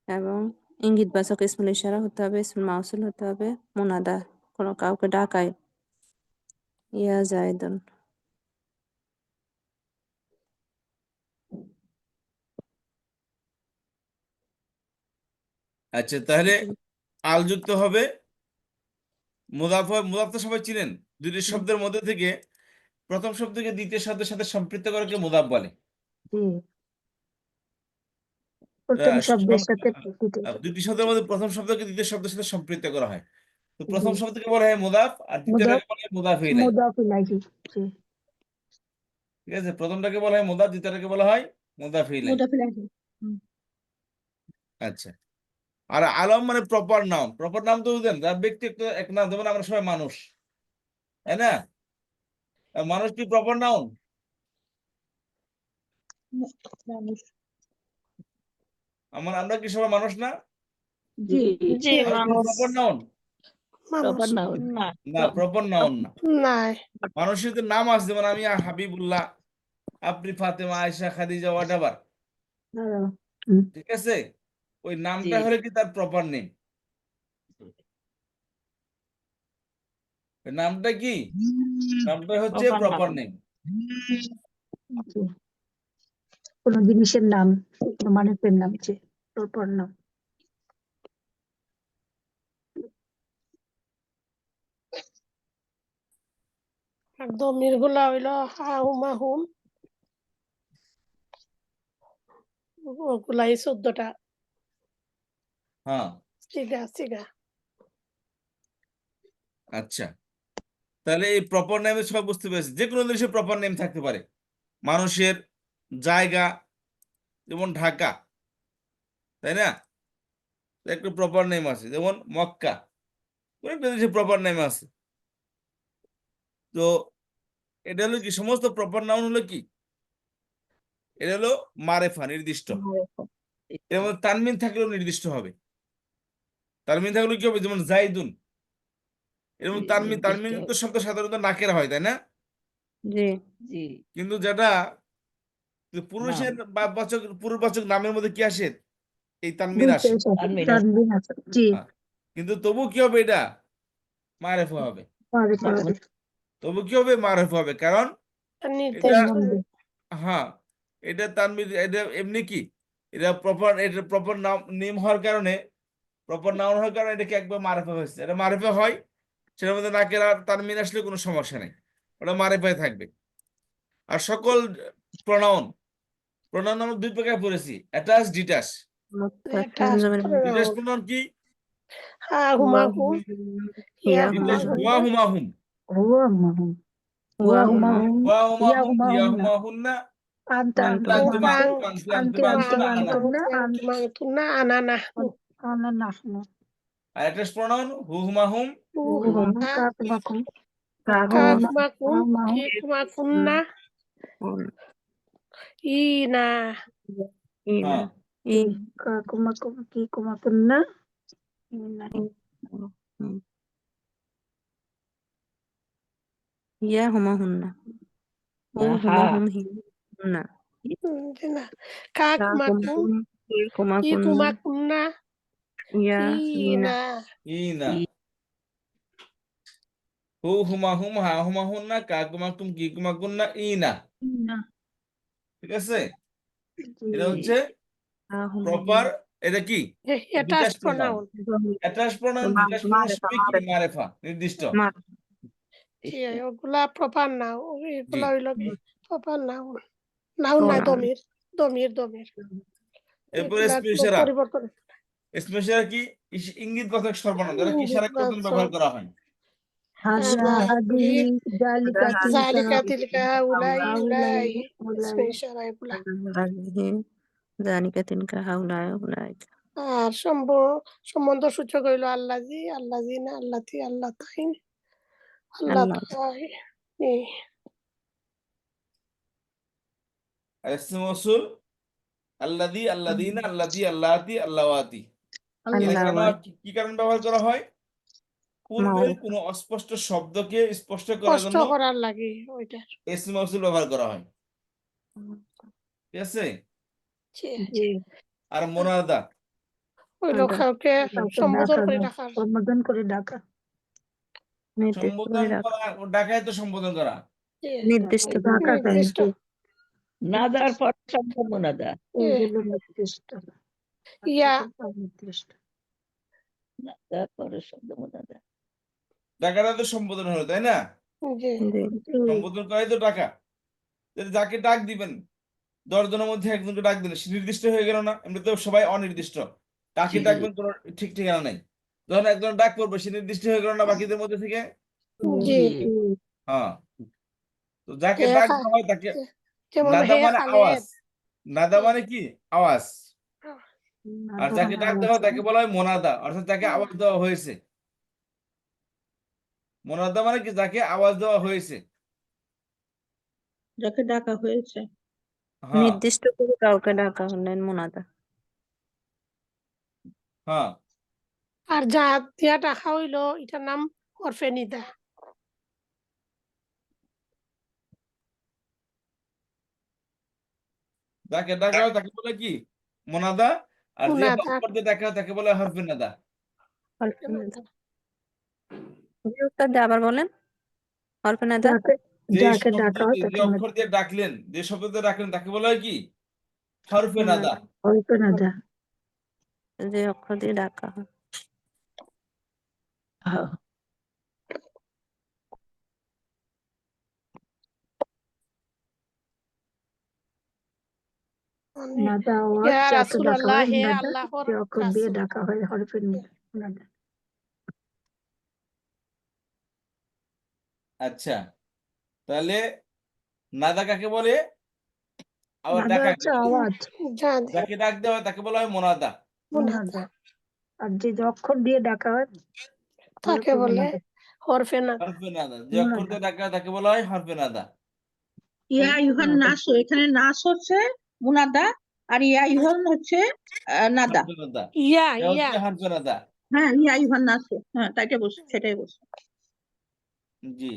এবং ইঙ্গিতবাচক ইসমুল ইশারা হতে হবে, ইসমুল মাউসুল হতে হবে, মুনাদা কোনো কাউকে ডাকায়, ইয়া জায়দুন।
আচ্ছা, তাহলে আল যুক্ত হবে, মুদাফ মুদাফ তো সবাই চিনেন, দুটি শব্দের মধ্যে থেকে প্রথম শব্দকে দ্বিতীয় শব্দের সাথে সম্পৃক্ত করাকে মুদাফ বলে।
জি, প্রথম শব্দের সাথে
দুটি শব্দের মধ্যে প্রথম শব্দকে দ্বিতীয় শব্দের সাথে সম্পৃক্ত করা হয়। তো
জি,
প্রথম শব্দকে বলা হয় মুদাফ, আর
মুদাফ,
দ্বিতীয়টাকে বলা হয় মুদাফ ইলাইহি।
মুদাফ ইলাইহি। জি,
ঠিক আছে, প্রথমটাকে বলা হয় মুদাফ, দ্বিতীয়টাকে বলা হয় মুদাফ ইলাইহি। আচ্ছা, আর আলম মানে প্রপার নাউন। প্রপার নাম তো বুঝলেন, যার ব্যক্তি এক নাম, যেমন আমরা সবাই মানুষ, তাই না? মানুষ কি প্রপার নাউন? আমরা কি সবাই মানুষ না?
জি
জি মানুষ।
প্রপার নাউন
প্রপার নাউন
না, প্রপার নাউন না।
নাই।
মানুষের তো নাম আছে, যেমন আমি হাবিবুল্লাহ, আপনি ফাতেমা, আয়েশা, খাদিজা, হোয়াটএভার। ঠিক আছে, ওই নামটা হলে কি তার প্রপার নেম। নামটা কি? নামটা হচ্ছে প্রপার নেম।
কোন জিনিসের নাম, কোন মানুষের নাম, যে প্রপার নাম।
আর দমির গুলা হইলো হা হুমা হুম, ওগুলাই 14টা
হ্যাঁ,
সিগা।
আচ্ছা, তাহলে এই প্রপার নেমে সব বুঝতে পেরেছি, যে কোনো জিনিসের প্রপার নেম থাকতে পারে। মানুষের, জায়গা, যেমন ঢাকা, তাই না? একটা প্রপার নেম আছে, যেমন মক্কা, একটা জিনিসের প্রপার নেম আছে। তো এটা হলো কি, সমস্ত প্রপার নাউন হলো কি, এটা হলো মারেফা, নির্দিষ্ট। এর মধ্যে তানমিন থাকলেও নির্দিষ্ট হবে। তানমিন থাকলেও কি হবে, যেমন জাইদুন, এরকম তানমিন তানমিন তো শব্দ সাধারণত নাকেরা হয়, তাই না?
জি
জি
কিন্তু যেটা পুরুষের বাচক পুরুষবাচক নামের মধ্যে কি আসে, এই তানমিন আসে।
তানবিন আছে, জি,
হ্যাঁ, কিন্তু তবু কি হবে, এটা মারেফা হবে।
মারিফা হবে।
তবু কি হবে, মারেফা হবে, কারণ এটা,
নির্দিষ্ট।
হ্যাঁ, এটা তানবিন, এটা এমনি কি, এটা প্রপার নাম নেম হওয়ার কারণে, প্রপার নাউন হওয়ার কারণে এটাকে একবার মারেফা হয়েছে। এটা মারেফা হয়, সেটার মধ্যে নাকেরা তানমিন আসলে কোনো সমস্যা নেই, ওটা মারেফায় থাকবে। আর সকল প্রোনাউন আমরা দুই প্রকার পড়েছি, অ্যাটাচ ডিটাচ।
এটা
ডিটাচ প্রোনাউন কি?
হা হুমা হুম ইয়া হুমা
ডিটাচ
হুম
হুয়া হুমা হুম,
হুয়া হুমাহুম
হুয়া হুমা
ইয়া
হুম,
হুমা
হিয়া
হুম
হুমা হুন্না,
আন্তা
আনতা
আন্তুমা
আনতুমা আনতু
আন্তি
আনতুমা
আন্তুমা
আনতুনা, আনা।
আন্তুন্না
আনা নাহনু
আনা নাহনু
আর অ্যাটাচ প্রোনাউন হু হুমা হুম,
হুহুম কাকুমাকুম
কাকুমাকুম
হুমাহুম
কিকুমাকুন্না ইনা
হ্যাঁ
কাকুমাকুম কিকুমাকুন্না
ইয়া হুমা হুন্না ও
হা
হুমা হুম হিন্না
না কাকুমাকুম
কুমাকুন্না
কিকুমাকুন্না
ইয়া
ইনা
ইনা। হু হুমা হুম, হা হুমা হুন্না, কা কুমা কুম, কি কুমা কুন্না, ইনা।
না
ঠিক আছে?
জি
এটা হচ্ছে প্রপার, এটা কি?
এটা
detach pronoun.
Pronoun
attach pronoun, detach pronoun সবই কি? মারেফা, নির্দিষ্ট।
ওগুলা প্রপার নাও
জি।
এগুলা হইল প্রপার নাউন নাউন না দমির দমির দমির
এরপরে
এগুলা কোনো
স্পেশারা।
পরিবর্তন
স্পেশারা কি? ইঙ্গিতবাচক সর্বনাম, যারা কিসারা কতন ব্যবহার করা হয়।
হাজা হাদি জালিকা
জালিকা
তিলকা
তিলকা উলাই উলাই
উলাই
স্পেশাল এগুলা
জানিকা তিনকা হাউলায় উলাইকা
আর সম্বন্ধ সূচক হইল আল্লাজি আল্লাজি না আল্লাতি আল্লাহ তাইন আল্লাহ
আল্লাহ।
তাই
আর ইসমে মৌসুল আল্লাযী, আল্লাযীনা, আল্লাতী, আল্লাতী, আল্লাওয়াতি। এটা কেন, কি কারণে ব্যবহার করা হয়? পূর্বের কোনো অস্পষ্ট শব্দকে স্পষ্ট করার
কষ্ট
জন্য
করার লাগে ওইটার
ইসমে মৌসুল ব্যবহার করা হয়। ঠিক আছে?
জি
আর মুনাদা,
ওই লোককে সম্বোধন করে ডাকার
সম্বোধন করে ডাকা
সম্বোধন করা, ডাকায় তো সম্বোধন করা।
নির্দিষ্ট
ডাকা
নির্দিষ্ট
নাদার পর শব্দ মুনাদা,
এগুলো নির্দিষ্ট
ইয়া
নির্দিষ্ট
নাদার পরে শব্দ মুনাদা।
ডাকাটা তো সম্বোধন হলো, তাই না?
জি
সম্বোধন করাই তো ডাকা। যাকে ডাক দিবেন, 10 জনের মধ্যে একজনকে ডাক দিলেন, সে নির্দিষ্ট হয়ে গেল না? এমনিতে সবাই অনির্দিষ্ট, কাকে
জি।
ডাকবেন কোনো ঠিক ঠিকানা নাই। যখন একজন ডাক করবে, সে নির্দিষ্ট হয়ে গেল না বাকিদের মধ্যে থেকে?
জি
হ্যাঁ। তো যাকে ডাক দেওয়া হয় তাকে
যেমন
নাদা
হে
মানে আওয়াজ,
খালেদ
নাদা মানে কি? আওয়াজ। আর যাকে ডাক দেওয়া হয় তাকে বলা হয় মোনাদা, অর্থাৎ যাকে আওয়াজ দেওয়া হয়েছে। মোনাদা মানে কি? যাকে আওয়াজ দেওয়া হয়েছে।
যাকে ডাকা হয়েছে।
হ্যাঁ
নির্দিষ্ট করে কাউকে ডাকা হলেন মুনাদা।
হ্যাঁ।
আর যা দিয়া ডাকা হইলো এটার নাম হরফে নিদা
যাকে ডাকা হয় তাকে বলে কি? মোনাদা। আর যে
মুনাদা
অক্ষর দিয়ে ডাকা হয় তাকে বলে হরফে নাদা।
জি উস্তাদ আবার বলেন হরফে নাদা।
যে
যাকে
শব্দ
ডাকা হয়
দিয়ে, যে
তাকে
অক্ষর দিয়ে ডাকলেন, যে শব্দ দিয়ে ডাকলেন তাকে বলা হয় কি? হরফে নাদা।
হরফে নাদা
যে অক্ষর দিয়ে ডাকা হয়।
হ্যাঁ।
নাদা আওয়াজ
ইয়া
যাকে ডাকা
রাসূলুল্লাহ
হয়
হে
নাদা,
আল্লাহর
যে অক্ষর দিয়ে
রাসূল
ডাকা হয় হরফে নাদা
আচ্ছা, তাহলে নাদা কাকে বলে? আবার
নাদা
ডাকা
হচ্ছে আওয়াজ
যা দে
যাকে ডাক দেওয়া হয় তাকে বলা হয় মোনাদা।
মুনাদা
নাদা আর যে অক্ষর দিয়ে ডাকা হয়
তাকে বলে হরফে নাদা
হরফে নাদা, যে অক্ষর দিয়ে ডাকা হয় তাকে বলা হয় হরফে নাদা।
ইয়া ইউহান নাসু, এখানে নাস হচ্ছে মুনাদা আর ইয়া ইউহান হচ্ছে নাদা।
হরফে নাদা,
ইয়া
এটা
ইয়া
হচ্ছে হরফে নাদা।
হ্যাঁ ইয়া ইউহান নাসু, হ্যাঁ তাইটা বলছি, সেটাই বলছি।
জি,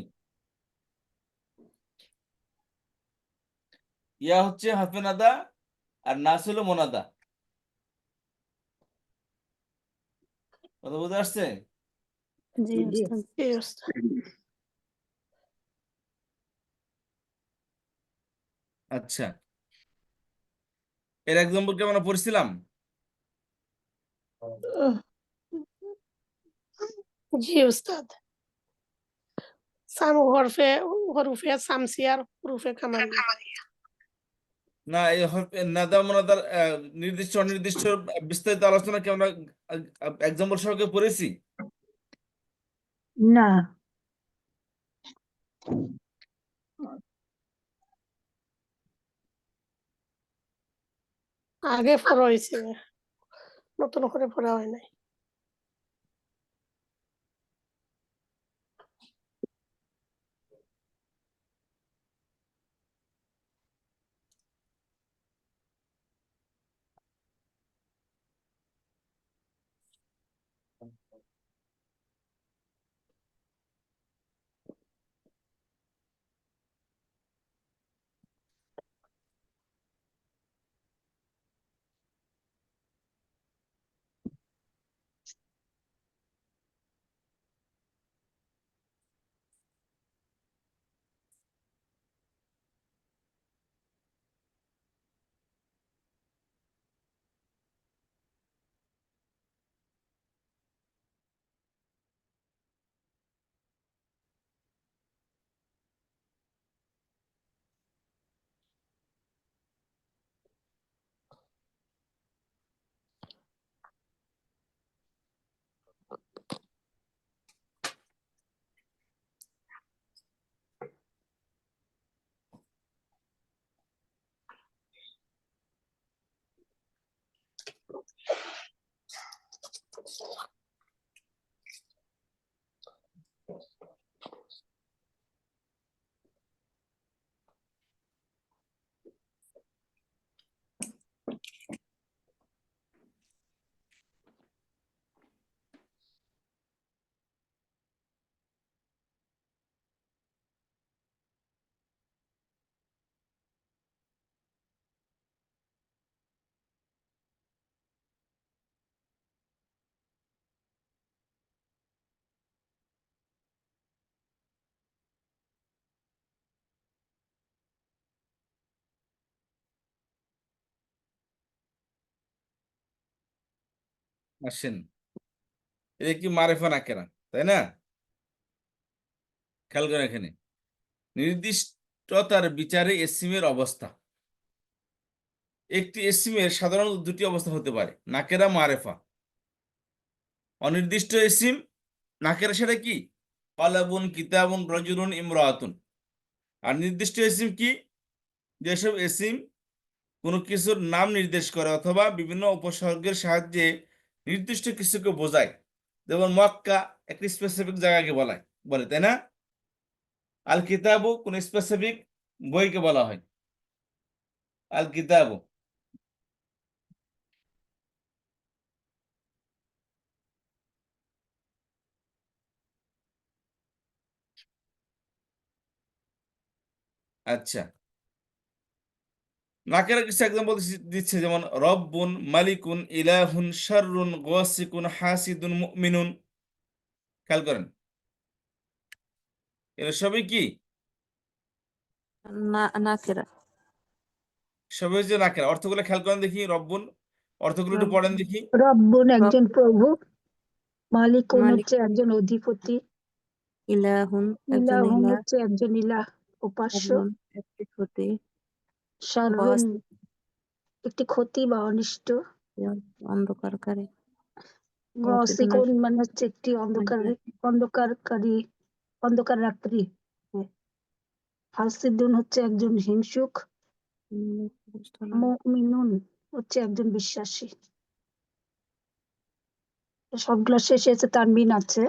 ইয়া হচ্ছে হরফে নাদা আর নাস হলো মোনাদা। কথা বুঝতে আসছে?
জি উস্তাদ।
জি উস্তাদ
আচ্ছা, এর এক্সাম্পল কি আমরা পড়ছিলাম?
জি উস্তাদ সাম হরফে সামসিয়ার হুরুফে কামারিয়া।
না, এই নাদা মুনাদার নির্দিষ্ট অনির্দিষ্ট বিস্তারিত আলোচনা কি আমরা এক্সাম্পল সহকারে পড়েছি?
না,
আগে পড়া হয়েছে, নতুন করে পড়া হয় নাই।
আসেন, এটা কি মারেফা নাকেরা, তাই না? খেয়াল করেন এখানে নির্দিষ্টতার বিচারে এসিমের অবস্থা। একটি এসিমের সাধারণত দুটি অবস্থা হতে পারে, নাকেরা, মারেফা। অনির্দিষ্ট এসিম নাকেরা সেটা কি? কালাবুন, কিতাবুন, রাজুলুন, ইমরাতুন। আর নির্দিষ্ট এসিম কি? যেসব এসিম কোনো কিছুর নাম নির্দেশ করে অথবা বিভিন্ন উপসর্গের সাহায্যে নির্দিষ্ট কিছুকে বোঝায়। যেমন মক্কা একটি স্পেসিফিক জায়গাকে বলে, তাই না? আল কিতাবু কোন স্পেসিফিক বইকে বলা হয় আল কিতাবু। আচ্ছা, নাকেরা কিছু এক্সাম্পল দিচ্ছে, যেমন রব্বুন, মালিকুন, ইলাহুন, শাররুন, গাসিকুন, হাসিদুন, মুমিনুন। খেয়াল করেন এরা সবই কি?
নাকেরা।
সবই হচ্ছে নাকেরা। অর্থগুলো খেয়াল করেন দেখি। রব্বুন অর্থগুলো একটু পড়েন দেখি।
রব্বুন একজন প্রভু, মালিকুন
মালিক,
হচ্ছে একজন অধিপতি,
ইলাহুন একজন
ইলাহুন
ইলাহ,
হচ্ছে একজন ইলাহ উপাস্য,
শাররুন একটি ক্ষতি,
শাররুন একটি ক্ষতি বা অনিষ্ট,
অন্ধকারকারী,
গসিকুন মানে হচ্ছে একটি অন্ধকারকারী, অন্ধকার রাত্রি, হাসিদুন হচ্ছে একজন হিংসুক, মুমিনুন হচ্ছে একজন বিশ্বাসী। সবগুলো শেষে আছে তানবিন আছে,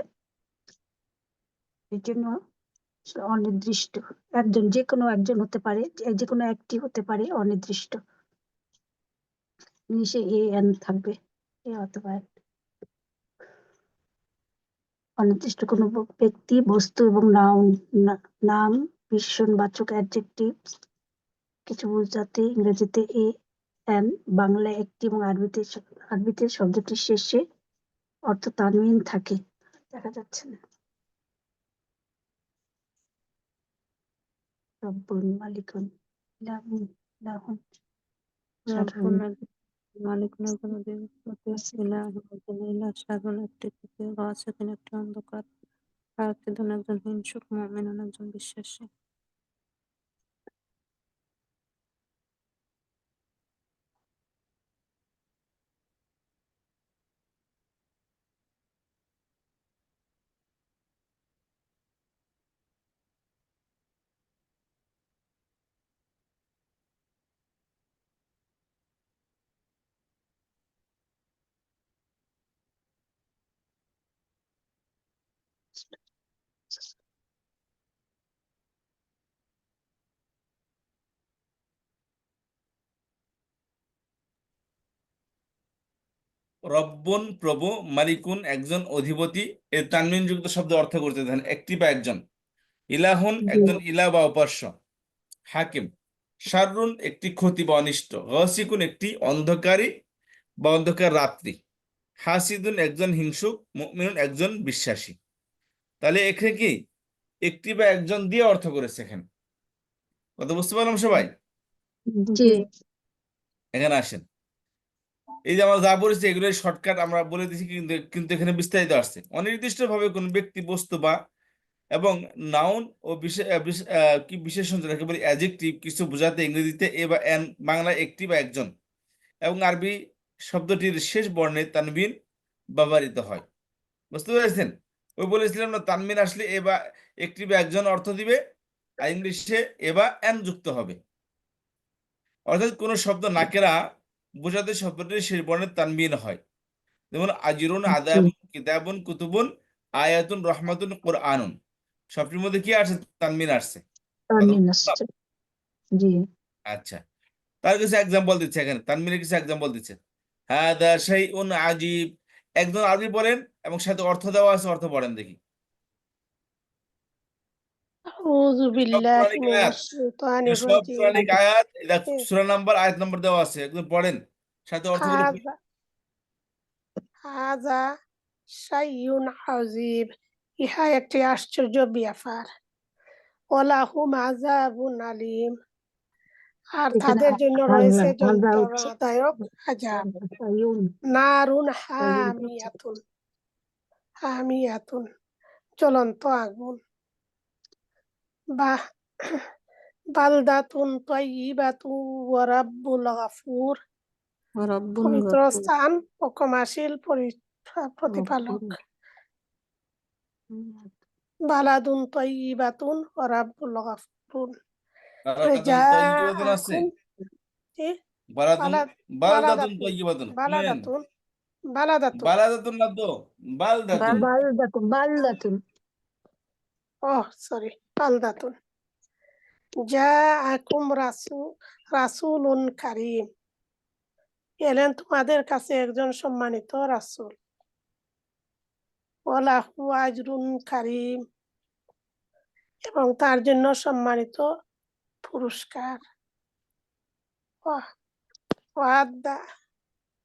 এই জন্য অনির্দিষ্ট। একজন, যে কোনো একজন হতে পারে, যে কোনো একটি হতে পারে, অনির্দিষ্ট। নিচে এ এন থাকবে, এ অথবা এক। অনির্দিষ্ট কোনো ব্যক্তি, বস্তু এবং নাম, বিশেষণবাচক অ্যাডজেক্টিভ কিছু বোঝাতে ইংরেজিতে এ এন, বাংলায় একটি এবং আরবিতে শব্দটির শেষে অর্থ তানবিন থাকে। দেখা যাচ্ছে না। রব্বুন, মালিকুন, ইলাহুন, শাররুন,
মালিকুন একজন অধিপতি, ইলাহুন একজন ইলাহ, শাররুন একটি ক্ষতি, গাসিকুন একটি অন্ধকার, আকিদুন একজন হিংসুক, মুমিনুন একজন বিশ্বাসী।
রব্বুন প্রভু, মালিকুন একজন অধিপতি, এর তানবিন যুক্ত শব্দ অর্থ করতে দেন একটি বা একজন। ইলাহুন একজন ইলা বা উপাস্য। হাকিম, শাররুন একটি ক্ষতি বা অনিষ্ট। গাসিকুন একটি অন্ধকারী বা অন্ধকার রাত্রি। হাসিদুন একজন হিংসুক, মুমিনুন একজন বিশ্বাসী। তাহলে এখানে কি একটি বা একজন দিয়ে অর্থ করেছে এখানে। কথা বুঝতে পারলাম সবাই?
জি
এখানে আসেন, এই যে আমরা যা বলেছি এগুলোর শর্টকাট আমরা বলে দিয়েছি, কিন্তু কিন্তু এখানে বিস্তারিত আসছে। অনির্দিষ্টভাবে কোনো ব্যক্তি, বস্তু বা এবং নাউন ও কি বিশেষণ, যাকে বলি অ্যাডজেক্টিভ, কিছু বোঝাতে ইংরেজিতে এ বা এন, বাংলায় একটি বা একজন, এবং আরবি শব্দটির শেষ বর্ণে তানবিন ব্যবহৃত হয়। বুঝতে পেরেছেন? ওই বলেছিলাম না, তানবিন আসলে এ বা একটি বা একজন অর্থ দিবে, আর ইংলিশে এ বা এন যুক্ত হবে। অর্থাৎ কোনো শব্দ নাকেরা বোঝাতে শব্দটির শেষ বর্ণে তানবিন হয়। যেমন আজিরুন, আদাবুন, কিতাবুন, কুতুবুন, আয়াতুন, রহমাতুন, কোরআনুন, সবটির মধ্যে কি আসছে? তানবিন আসছে। কথা
তানবিন
বুঝতে
আসছে। জি
আচ্ছা, তার কিছু এক্সাম্পল দিচ্ছে এখানে, তানবিনের কিছু এক্সাম্পল দিচ্ছে। হাদা শাইউন আজিব, একজন আরবি বলেন এবং সাথে অর্থ দেওয়া আছে, অর্থ পড়েন দেখি।
আউযু
সব
বিল্লাহি
কোরআনিক
মিনাশ
আয়াত,
শাইতানির
সব
রাজিম।
কোরআনিক আয়াত, এটা সূরা নাম্বার, আয়াত নাম্বার দেওয়া আছে, একদম পড়েন, সাথে অর্থগুলো
হাযা হাযা শাইউন আযীব, ইহা একটি আশ্চর্য ব্যাপার। ওয়ালাহুম আযাবুন আলীম, আর
এখানে
তাদের জন্য রয়েছে
হাজা হচ্ছে
যন্ত্রণাদায়ক আযাব।
তাইয়ুন,
নারুন
তাইয়ুন হচ্ছে
হামিয়াতুন, জ্বলন্ত আগুন। বাহ বালদাতুন তাইয়্যিবাতুন ওয়া রাব্বুল গাফুর,
রব্বুন
পবিত্র
গফুর,
স্থান ও ক্ষমাশীল প্রতিপালক। বালাদুন তাইয়্যিবাতুন ওয়া রাব্বুল গাফুর।
বালাদাতুন তাইয়্যিবাতুন আছে,
রিজাকুম কি
বালাদুন,
বালাদ
বালদাতুন
বালাদাতুন
তাইয়্যিবাতুন শুনেন,
বালাদাতুন বালাদাতুন
বালাদাতুন না তো, বালদাতুন।
বালদাতুন।
সরি, বালদাতুন। জাআকুম রাসূলুন কারীম, এলেন তোমাদের কাছে একজন সম্মানিত রাসূল। ওয়ালাহু আজরুন কারীম, এবং তার জন্য সম্মানিত পুরস্কার। ওয়াদা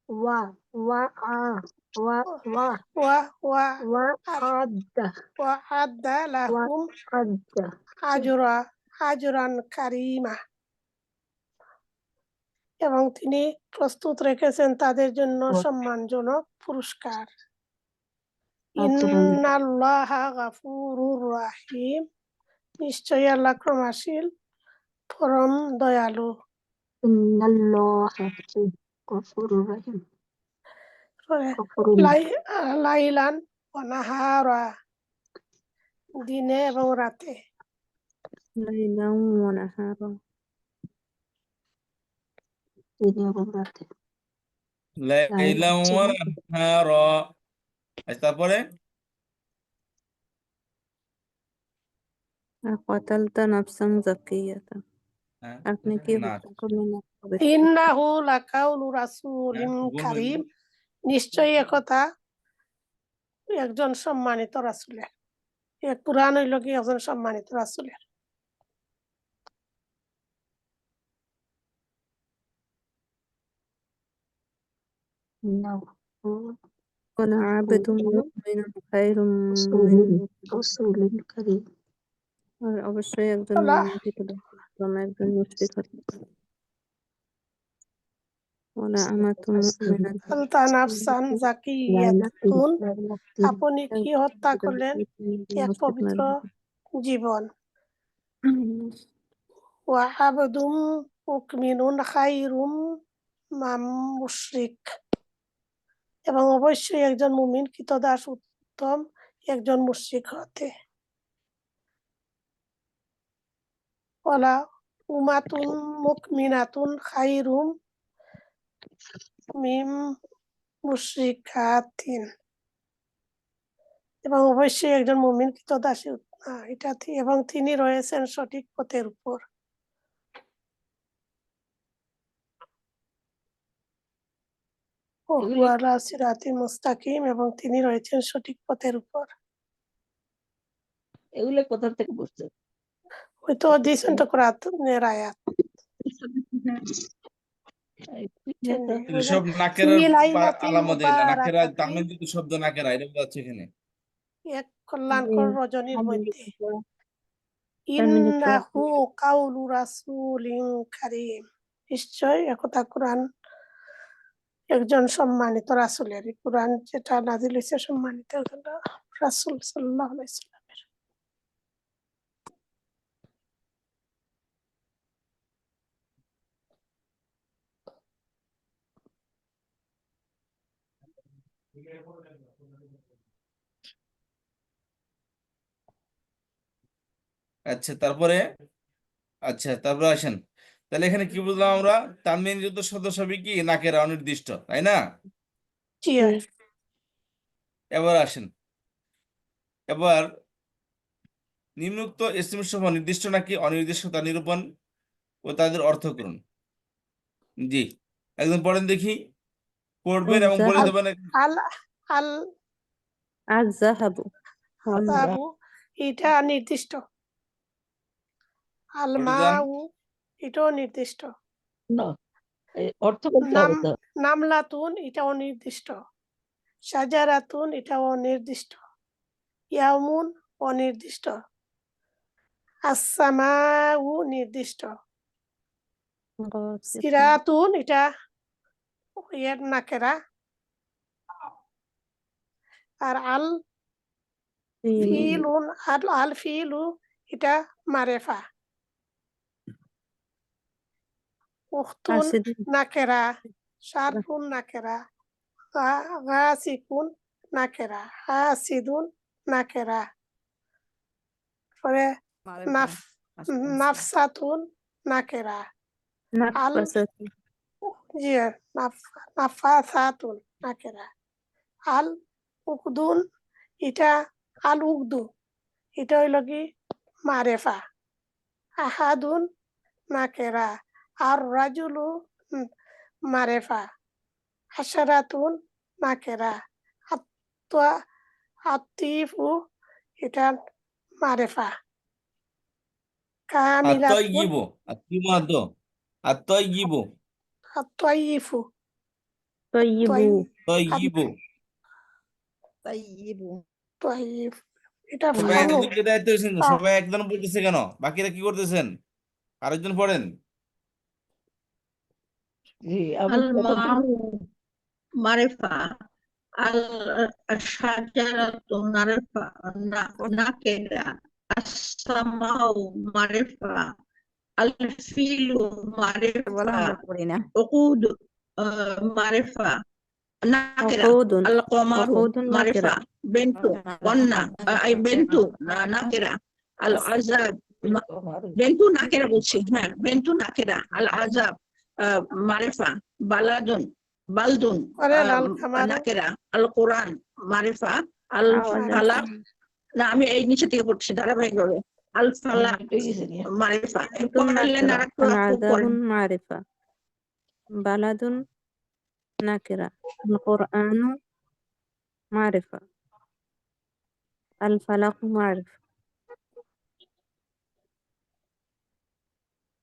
ওয়া ওয়া আ ওয়া ওয়া
ওয়া ওয়া
ওয়া আদা
ওয়াদা
ওয়া
লাহুম
আদা
আজরান কারীমা, এবং তিনি প্রস্তুত রেখেছেন তাদের জন্য সম্মানজনক পুরস্কার। ইন্নাল্লাহা গাফুরুর রাহিম, নিশ্চয়ই আল্লাহ ক্ষমাশীল, পরম দয়ালু।
ইন্নাল্লাহা গফুরুর রহিম। গফুরুন
লাইলান ওয়া নাহারা, দিনে এবং রাতে।
লাইলান ওয়া নাহারা,
দিনে এবং রাতে।
লাইলান ওয়া নাহারা। আচ্ছা, তারপরে
কাতালতা নাফসান যাকিয়াতা,
হ্যাঁ,
আপনি কি
না,
হত্যা করলেন এক পবিত্র?
ইন্নাহু লাকাউলু রাসূলিন
ভুল হয়ে
কারীম,
গেল।
নিশ্চয়ই একথা একজন সম্মানিত রাসূলের। কুরআন হইল কি একজন সম্মানিত রাসূলের।
ইন্নাহু
ওয়ালা আবদুন মুমিনুন খায়রুম মিন
রাসূলুন কারীম।
আর অবশ্যই একজন
আল্লাহ
মুমিন একজন মুশরিক হতে পারে। ولأمة مؤمنة
আলতা নাফসান জাকিয়াতুন, আপনি কি হত্যা করলেন এক পবিত্র জীবন। ওয়া আবদুম মুকমিনুন খায়রুম মাম মুশরিক, এবং অবশ্যই একজন মুমিন কৃতদাস উত্তম একজন মুশরিক হতে। ওয়ালা উমাতুন মুকমিনাতুন খায়রুম মিম মুশরিকাতিন, এবং অবশ্যই একজন মুমিন কৃতদাসী এবং তিনি রয়েছেন সঠিক পথের উপর। ওহুয়া আলা সিরাতিন মুস্তাকিম, এবং তিনি রয়েছেন সঠিক পথের উপর।
এগুলো কোথা থেকে বুঝছে?
ওই তো দিয়েছেন তো কোরআনের আয়াত।
এগুলো সব নাকেরার আলামত, নাকেরা তামিলযুক্ত শব্দ নাকেরা, এটা বোঝাচ্ছে এখানে।
এক কল্যাণকর রজনীর মধ্যে। ইন্নাহু কাউলু রাসূলিন কারীম, নিশ্চয় একথা কোরআন একজন সম্মানিত রাসূলের। কোরআন যেটা নাযিল হয়েছে সম্মানিত রাসূল সাল্লাল্লাহু আলাইহি ওয়াসাল্লামের।
আচ্ছা, তারপরে আসেন, তাহলে এখানে কি বুঝলাম আমরা? তানবিন যুক্ত সদস্য হবে কি নাকেরা, অনির্দিষ্ট, তাই না?
জি
এবার আসেন, এবার নিম্নোক্ত ইসমের সমূহ নির্দিষ্ট নাকি অনির্দিষ্টতা নিরূপণ ও তাদের অর্থ করুন। জি, একদম পড়েন দেখি, পড়বেন এবং বলে দেবেন।
আল আল
আয-যাহাবু
যাহাবু, এটা নির্দিষ্ট। আল
পড়ে যান।
মাউ, এটাও নির্দিষ্ট।
না, এই অর্থ বলতে হবে তো।
নামলাতুন, এটা অনির্দিষ্ট। শাজারাতুন, এটা অনির্দিষ্ট। ইয়াউমুন অনির্দিষ্ট। আসসামাউ নির্দিষ্ট। সিরাতুন, এটা এর নাকেরা। আর আল ফিলুন, আল ফিলু, এটা মারেফা। উখতুন নাকেরা, শারফুন নাকেরা, গাসিকুন নাকেরা, হাসিদুন নাকেরা। পরে নাফসাতুন নাকেরা, আল নাফাসাতুন নাকেরা। আল উকদুন, এটা আল উকদু, এটা হইল কি মারেফা। আহাদুন নাকেরা, আর রাজুলু মারেফা। আশারাতুন নাকেরা, আতিফু, এটা মারেফা। কামিলাতুন,
আত-তাইয়িবু, আত-তিমাদ, আত-তাইয়িবু,
আত-তাইয়িফু,
তাইয়িবু।
তাইয়িফ, এটা
সবাই
ভালো।
একজনকে দায়িত্ব দিয়েছেন, সবাই একজন বলতেছে কেন, বাকিরা কি করতেছেন? আরেকজন পড়েন।
জি,
আল মাউ মারিফা, আল শাজারাতু মারিফা নাকিরা, আস-সামাউ মারিফা, আল ফিলু মারিফা, উকুদ মারিফা, নাকিরা, আল কমারু মারিফা, বেন্টু কন্যা, বেন্টু নাকিরা, আল আযাব বেন্টু নাকিরা বলছি, হ্যাঁ বেন্টু নাকিরা, আল আযাব মারিফা, বালদুন নাকিরা, আল কোরআন মারিফা, আল ফালাক, না আমি এই নিচে থেকে পড়ছি ধারাবাহিকভাবে, আল ফালাক মারিফা। পড়লেন আর একটু
আযাবুন মারিফা, বালাদুন নাকিরা, আল কুরআনু মারিফা, আল ফালাকু মারিফা,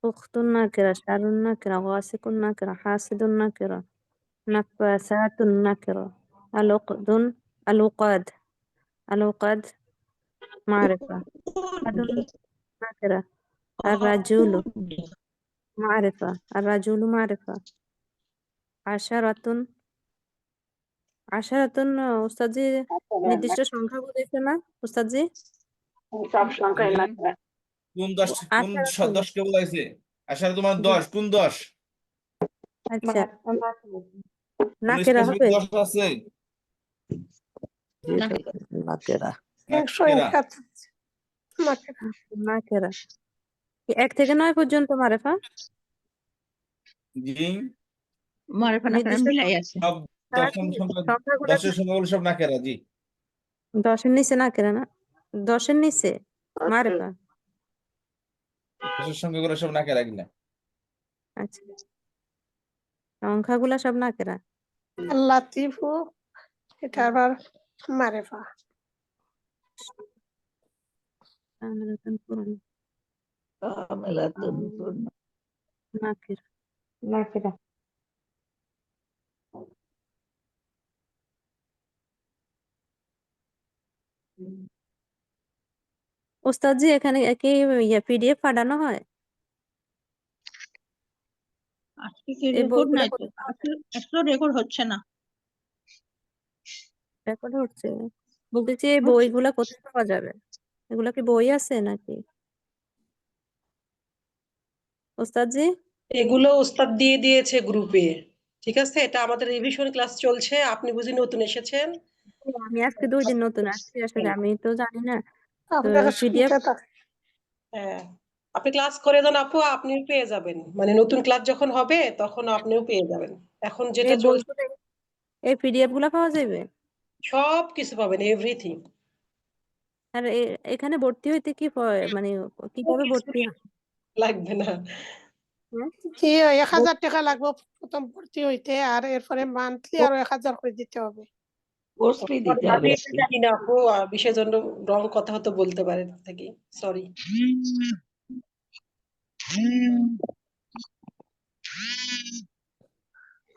উখতুন নাকিরা, শারুন নাকিরা, গাসিকুন নাকিরা, হাসিদুন নাকিরা, নাফাসাতুন নাকিরা, আল উকদুন আল উকাদ, আল উকাদ মারিফা, আদুন নাকিরা, আর রাজুলু মারিফা, আর রাজুলু মারিফা, আশারাতুন আশারাতুন উস্তাদজি নির্দিষ্ট সংখ্যা বুঝাইছে না উস্তাদজি?
সব সংখ্যাই
হুম,
নাকেরা।
কোন 10কে বলাইছে? আশারা তোমার 10, কোন 10?
আচ্ছা,
কোন
নাকেরা
স্পেসিফিক
হবে?
10 আছে?
জি স্যার, নাকেরা।
নাকেরা।
নাকেরা।
নাকেরা 1 থেকে 9 পর্যন্ত মারেফা?
জি,
মারিফা নাকেরা
নির্দিষ্ট
মিলাই আছে।
সব
তারা
দশম
কি
সংখ্যা,
সংখ্যাগুলো
10-এর সংখ্যাগুলো সব নাকেরা। জি,
10-এর নিচে নাকেরা না? 10-এর নিচে মারেফা।
10-এর সংখ্যাগুলো সব নাকেরা কিনা?
আচ্ছা, সংখ্যাগুলা সব নাকেরা।
লাতিফু এটা আবার মারেফা।
কামিলাতুন পূর্ণ
কামিলাতুন পূর্ণ।
নাকেরা।
নাকেরা।
ওস্তাদজি এখানে কি পিডিএফ পাঠানো হয়?
আজকে কি
এই
রেকর্ড
বইগুলা
নাই তো,
কোথায় পাওয়া যায়?
আজকে রেকর্ড হচ্ছে না।
রেকর্ড হচ্ছে? বলতেছি এই
হচ্ছে।
বইগুলা কোথায় পাওয়া যাবে? এগুলা কি বই আছে নাকি ওস্তাদজি?
এগুলো ওস্তাদ দিয়ে দিয়েছে গ্রুপে। ঠিক আছে, এটা আমাদের রিভিশন ক্লাস চলছে, আপনি বুঝি নতুন এসেছেন।
আমি আজকে 2 দিন নতুন আসছি, আসলে আমি তো জানি না। তো
আপনারা
পিডিএফ
শুনতে থাকেন।
হ্যাঁ, আপনি ক্লাস করে দেন আপু, আপনিও পেয়ে যাবেন, মানে নতুন ক্লাস যখন হবে তখন আপনিও পেয়ে যাবেন। এখন যেটা
এই
চলছে
বইগুলো, এই পিডিএফ গুলা পাওয়া যাবে?
সব কিছু পাবেন, এভরিথিং।
আর এখানে ভর্তি হইতে কি মানে কিভাবে ভর্তি হয়?
লাগবে না।
হ্যাঁ?
কি 1000 টাকা লাগবে প্রথম ভর্তি হইতে, আর এরপরে মান্থলি আরো 1000 করে দিতে হবে।
কোর্স ফি দিতে হবে
আমি
আর
এটা
কি।
জানি না আপু, বিষয়ের জন্য রং কথা হয়তো বলতে পারে থাকি, সরি।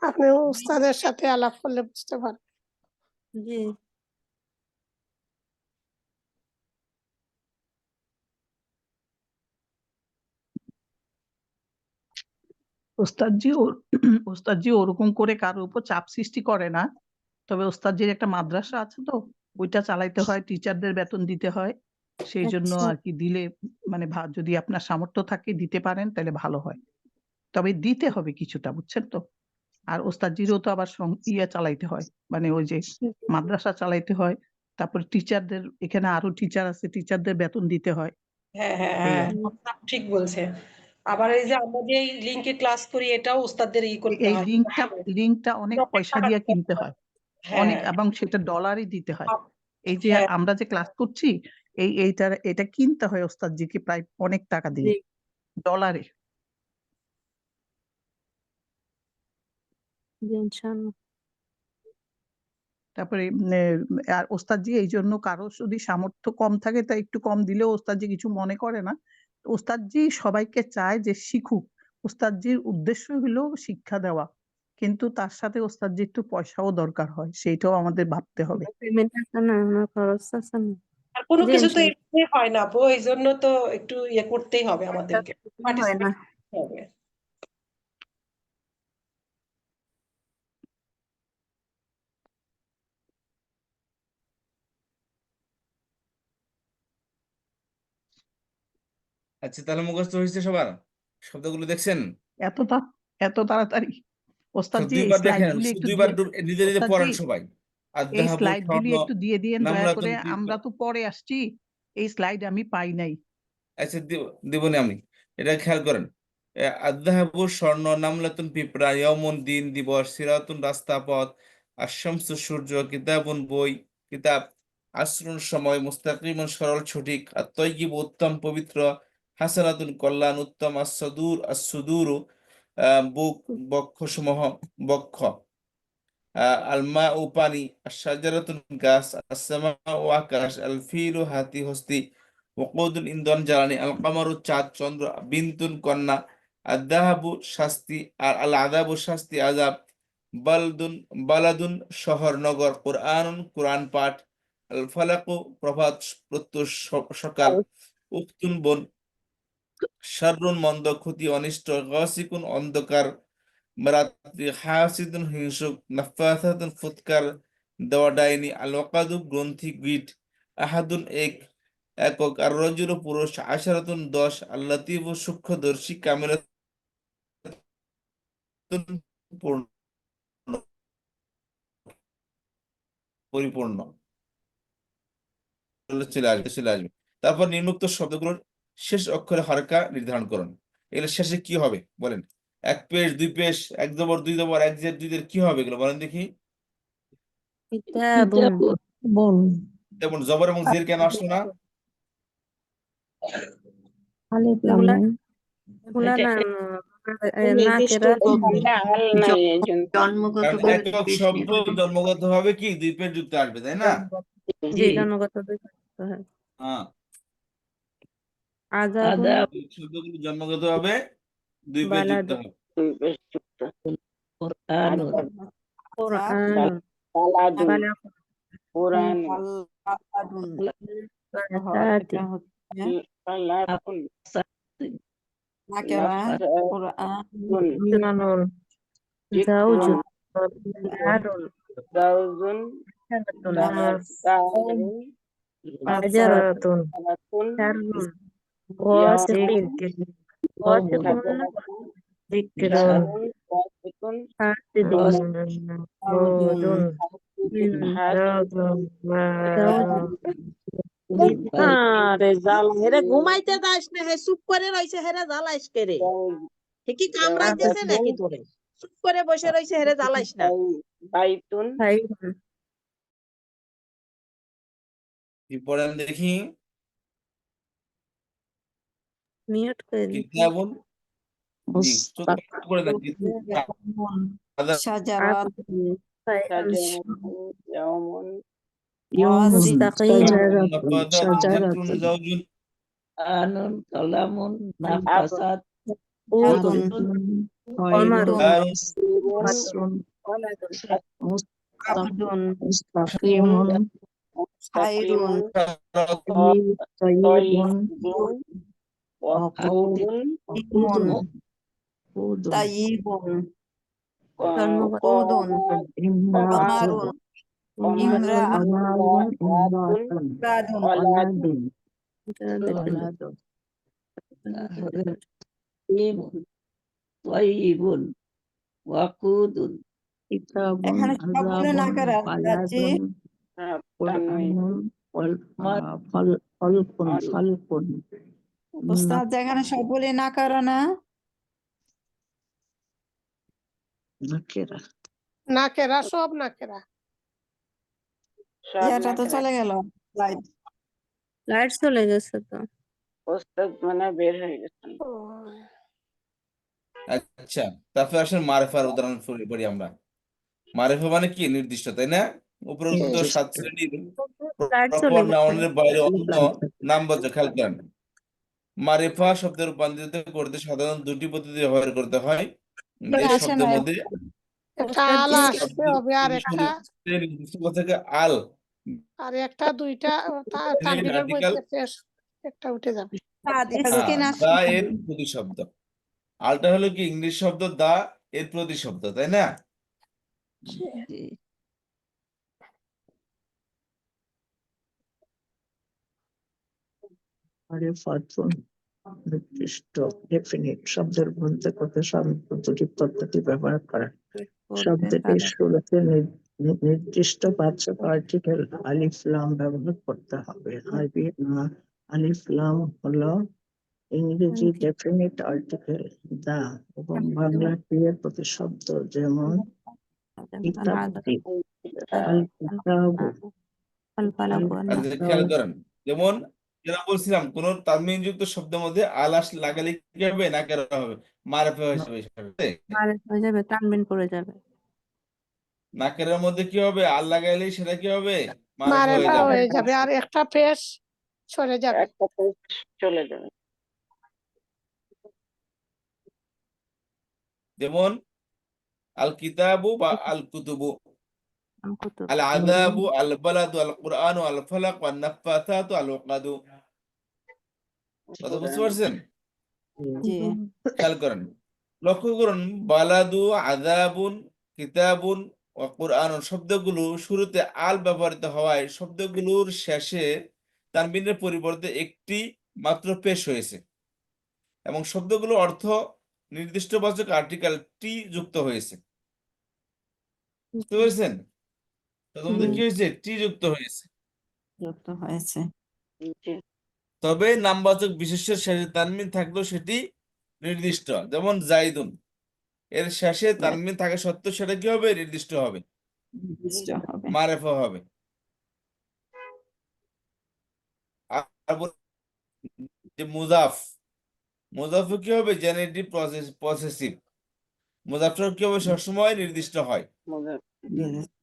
আপনি উস্তাদের সাথে আলাপ করলে বুঝতে পারবেন।
জি,
ওস্তাদজি ওরকম করে কারোর উপর চাপ সৃষ্টি করে না, তবে ওস্তাদজির একটা মাদ্রাসা আছে তো, ওইটা চালাইতে হয়, টিচারদের বেতন দিতে হয়, সেই জন্য
আচ্ছা,
আর কি দিলে মানে যদি আপনার সামর্থ্য থাকে দিতে পারেন তাহলে ভালো হয়, তবে দিতে হবে কিছুটা, বুঝছেন তো। আর ওস্তাদজিরও তো আবার ইয়ে চালাইতে হয়, মানে ওই যে মাদ্রাসা চালাইতে হয়, তারপর টিচারদের, এখানে আরো টিচার আছে, টিচারদের বেতন দিতে হয়,
হ্যাঁ হ্যাঁ
এই
হ্যাঁ,
আর কি।
ওস্তাদ ঠিক বলছে। আবার এই যে আমরা যে লিংকে ক্লাস করি, এটাও ওস্তাদদের করতে
এই
হয়।
লিঙ্কটা অনেক
অনেক
পয়সা
টাকা
দিয়ে
দিতে
কিনতে
হয়।
হয়,
হ্যাঁ
অনেক, এবং সেটা ডলারই দিতে হয়। এই যে
হ্যাঁ,
আমরা যে ক্লাস করছি, এটা কিনতে হয় ওস্তাদজিকে প্রায় অনেক টাকা দিয়ে,
জি,
ডলারে।
জি, ইনশাআল্লাহ।
তারপরে আর ওস্তাদজি এই জন্য কারো যদি সামর্থ্য কম থাকে তা একটু কম দিলেও ওস্তাদজি কিছু মনে করে না। ওস্তাদজি সবাইকে চায় যে শিখুক, ওস্তাদজির উদ্দেশ্য হলো শিক্ষা দেওয়া, কিন্তু তার সাথে ওস্তাদজি একটু পয়সাও দরকার হয়, সেইটাও আমাদের ভাবতে হবে।
পেমেন্ট আছে না, আমার খরচ আছে না।
আর কোনো
জি,
কিছু তো
ইনশাআল্লাহ।
এমনি হয় না আপু, এই জন্য তো একটু করতেই হবে আমাদেরকে,
হয় না।
পার্টিসিপেট করতে হবে।
আচ্ছা, তাহলে মুখস্থ হয়েছে সবার? শব্দগুলো দেখছেন?
এত তা- এত তাড়াতাড়ি? ওস্তাদজি এই
2বার দেখেন,
স্লাইডগুলি একটু
2বার
দিয়ে,
নিজে নিজে
ওস্তাদজি
পড়েন সবাই।
এই
আদ্যাহাবু
স্লাইডগুলি
স্বর্ণ
একটু দিয়ে দিয়েন দয়া
নামলাতুন
করে, আমরা তো পরে আসছি, এই স্লাইড আমি পাই নাই।
আচ্ছা, দিবনি আমি, এটা খেয়াল করেন। আদ্যাহাবু স্বর্ণ, নামলাতুন পিঁপড়া, ইয়মুন দিন দিবস, সিরাতুন রাস্তা পথ, আশামসু সূর্য, কিতাবুন বই কিতাব, আশ্রুন সময়, মুস্তাকিমুন সরল সঠিক, আর তৈগিব উত্তম পবিত্র, হাসানাতুন কল্যাণ উত্তম, আসুদুরু বুক বক্ষ সমূহ, বক্ষ, আলমা ও পানি, শাজারাতুন গাছ, আসসামা ও আকাশ, আল ফিলু হাতি হস্তি, ওকুদুল ইন্ধন জ্বালানি, আল কামারু চাঁদ চন্দ্র, বিন্তুন কন্যা, আদাহাবু শাস্তি, আর আল আদাবু শাস্তি আজাব, বালদুন বালাদুন শহর নগর, কোরআনুন কোরআন পাঠ, আল ফালাকু প্রভাত প্রত্যুষ সকাল, উক্তুন বন শাররুন মন্দ ক্ষতি অনিষ্ট, গাসিকুন অন্ধকার, মারাত্রি হাসিদুন হিংসুক, নাফাসাতুন ফুৎকার, দেওয়া ডাইনি, আল ওয়াকাদু গ্রন্থি গিট, আহাদুন একক, আর রজুলু পুরুষ, আশারাতুন 10, আল লাতিফু সূক্ষ্মদর্শী, কামিলাতুন পূর্ণ পরিপূর্ণ চলে আসবে। তারপর নিম্নোক্ত শব্দগুলোর শেষ অক্ষরে হরকা নির্ধারণ করুন। এগুলো শেষে কি হবে বলেন? এক পেশ, দুই পেশ, এক জবর, দুই জবর, এক জের, দুই জের, কি হবে এগুলো বলেন দেখি?
কিতাবুন
বন
যেমন জবর এবং জের কেন আসলো না?
আলিফ লাম
এগুলা
নাই
এগুলা না
নির্দিষ্ট
নাকেরা
এখানে আল নাই এই জন্য।
কারণ একক শব্দ জন্মগত ভাবে কি দুই পেশ যুক্ত আসবে, তাই না?
জি জন্মগত বিকশিত হয়।
হ্যাঁ,
আযাবুন
আদাব
শব্দগুলো জন্মগত ভাবে দুই পেশ যুক্ত
বালাদুন
হবে।
বেশ যুক্ত।
কোরআনুন
কুরআনুন
বালাদুন,
বালাগুন
কোরআন,
বালাসাতি
বালাকুন, নাফাসাতুন,
সুনানুন
যিকরুন,
জাওজুন দারুন
জাওজুন,
হাসানাতুন
দারুন,
আজারাতুন
সালাতুন,
শাররুন
ইয়ামুন,
ওয়াসিকিন ওয়াসিকুন যিকরুন
শারুন, ওয়াসিকুন,
হাসিদুন মুদুন
হাসিদুন,
জাওজুন
আরে জাল হেরে ঘুমাইতে যাস না হে চুপ করে রইছে হেরে জ্বালাইস কে রে হে কি কামড়াইতেছে নাকি তোরে চুপ করে বসে রইছে হেরে জ্বালাইস না
বাইতুন,
খাইরুন
কি পড়েন দেখি?
মিউট করে দিন
কিতাবুন, জি চোখ বন্ধ করে দেন।
আকুতুন খাইরুন
শাজারাতুন, ইয়ামুন,
মুস্তাকিমাতুন
যিকরুন, জাওজুন,
আনুন কালামুন নাফাসাত
উদুন কমারুন
দারুন,
আসিরুন,
ওয়ালাদুন
মুস্তাকিমুন
মুস্তাকিমুন,
তাইয়িবুন
ওয়াকুদুন,
উদুন
জন্মগত
ইমরাতুন
ইমরাতুন, ওয়ালাদুন,
ওয়ালাদুন তাইয়িবুন ওয়াকুদুন কিতাবুন আযাবুন বালাদুন কুরআনুন ফালকুন
উস্তাদ যেখানে সবগুলি না করো না
নাকিরা
নাকেরা সব নাকেরা।
সব
এটা তো
নাকেরা।
চলে গেল লাইট
লাইট চলে গেছে তো
ওস্তাদ মানে বের হয়ে গেছেন।
ও,
আচ্ছা, তারপর আসেন মারিফার উদাহরণ পড়ি আমরা। মারিফা মানে কি? নির্দিষ্ট, তাই না? উপরোক্ত 7 শ্রেণীর
লাইট চলে
প্রপার
গেছে
নাউনের বাইরে অন্য নামবাচক, খেয়াল করেন। মারিফা শব্দের রূপান্তরিত করতে সাধারণত দুটি পদ্ধতি ব্যবহার করতে হয়। যে
আসে
শব্দের
না
মধ্যে
একটা আল আসতে হবে আর একটা
নির্দিষ্ট থেকে আল
আর একটা দুইটা তানবিনের
আর্টিকেল,
মধ্যে পেশ একটা উঠে যাবে।
দা এর প্রতিশব্দ। আলটা হলো কি ইংলিশ শব্দ, দা এর প্রতিশব্দ, তাই না?
মারিফাতুন নির্দিষ্ট ডেফিনিট শব্দের মধ্যে করতে সাধারণত দুটি পদ্ধতি ব্যবহার করা। শব্দটির শুরুতে নির্দিষ্ট বাচক আর্টিকেল আলিফ লাম ব্যবহার করতে হবে। আরবি আলিফ লাম হলো ইংরেজি ডেফিনিট আর্টিকেল দা এবং বাংলা ক্রিয়ার প্রতিশব্দ, যেমন কিতাবটি, আল কিতাবু,
আচ্ছা, খেয়াল করেন। যেমন যেটা বলছিলাম, কোন তানবিনযুক্ত শব্দের মধ্যে আল লাগালে কি হবে? নাকেরা হবে, মারিফা হিসেবে।
মারিফা হয়ে যাবে তানবিন পড়ে যাবে
নাকেরের মধ্যে কি হবে? আল লাগাইলেই সেটা কি হবে? মারিফা হয়ে
মারেফা
যাবে।
হয়ে যাবে আর একটা পেশ সরে যাবে।
একটা পেজ চলে যাবে।
যেমন আল কিতাবু বা আল কুতুবু,
কুতুব
আল আযাবু, আল বালাদু, আল কুরআনু, আল ফালাক, ওয়ান নাফাসাতু, আল উকাদু। কথা বুঝতে পারছেন?
জি
খেয়াল করেন, লক্ষ্য করুন, বালাদু, আযাবুন, কিতাবুন ও কুরআনুন শব্দগুলো শুরুতে আল ব্যবহৃত হওয়ায় শব্দগুলোর শেষে তানবিনের পরিবর্তে একটি মাত্র পেশ হয়েছে এবং শব্দগুলোর অর্থ নির্দিষ্টবাচক আর্টিকেল টি যুক্ত হয়েছে। বুঝতে পেরেছেন? তো তোমাদের কি হয়েছে? টি যুক্ত হয়েছে।
যুক্ত হয়েছে।
জি।
তবে নামবাচক বিশেষ্যের শেষে তানবিন থাকলেও সেটি নির্দিষ্ট, যেমন জাইদুন এর শেষে তানবিন থাকা সত্ত্বেও সেটা কি হবে? নির্দিষ্ট হবে,
নির্দিষ্ট হবে।
মারেফা হবে। আর যে মুজাফ, মুজাফ কি হবে? Genitive possessive. মুজাফটা কি হবে? সবসময় নির্দিষ্ট হয়।
মজা।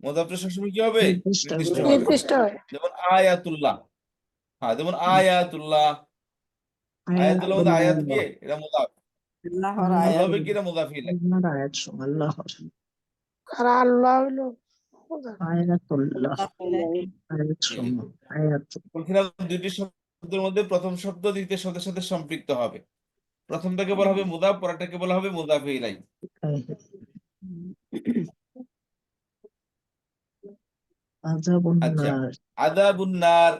মুজাফটা সবসময় কি হবে?
নির্দিষ্ট
নির্দিষ্ট
হবে।
হবে।
নির্দিষ্ট হয়।
যেমন আয়াতুল্লাহ, হ্যাঁ, যেমন আয়াতুল্লাহ। আয়াতুল্লাহ মধ্যে আয়াত কি? এটা মুজাফ।
আল্লাহর
আল্লাহ
আয়াত।
হবে কি? এটা মুজাফ ইলাইহি।
আল্লাহর আয়াত সময় আল্লাহর
আর আল্লাহ হইলো মুদাফ।
আয়াতুল্লাহ
মুদাফ ইলাইহি।
আয়াত সময় আয়াত
এখানে দুইটি শব্দের মধ্যে প্রথম শব্দ দ্বিতীয় শব্দের সাথে সম্পৃক্ত হবে। প্রথমটাকে বলা হবে মুদাফ, পরেরটাকে বলা হবে মুদাফ ইলাইহি।
আযাবুন
আচ্ছা,
নার
আযাবুন নার